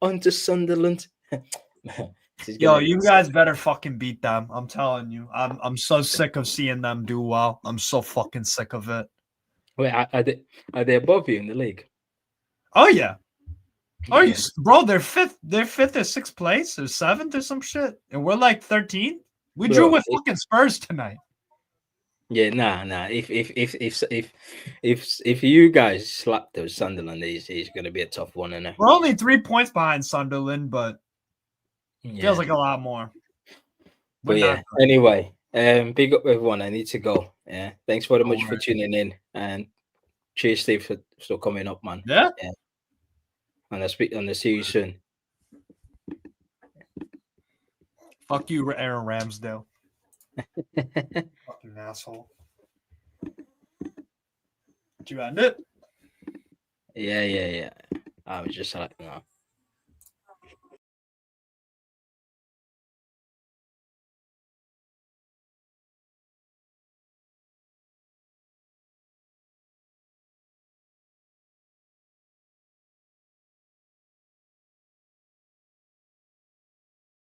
on to Sunderland. Yo, you guys better fucking beat them. I'm telling you. I'm so sick of seeing them do well. I'm so fucking sick of it. Wait, are they above you in the league? Oh yeah. Oh yeah. Bro, they're fifth or sixth place or seventh or some shit. And we're like 13th. We drew with fucking Spurs tonight. Yeah, nah. If you guys slap those Sunderland, he's gonna be a tough one, innit? We're only 3 points behind Sunderland, but feels like a lot more. But yeah, anyway, big up everyone. I need to go. Yeah, thanks very much for tuning in, and cheers, Steve, for still coming up, man. Yeah. And I'll see you soon. Fuck you, Aaron Ramsdale. Fucking asshole. Did you end it? Yeah. I was just like, no.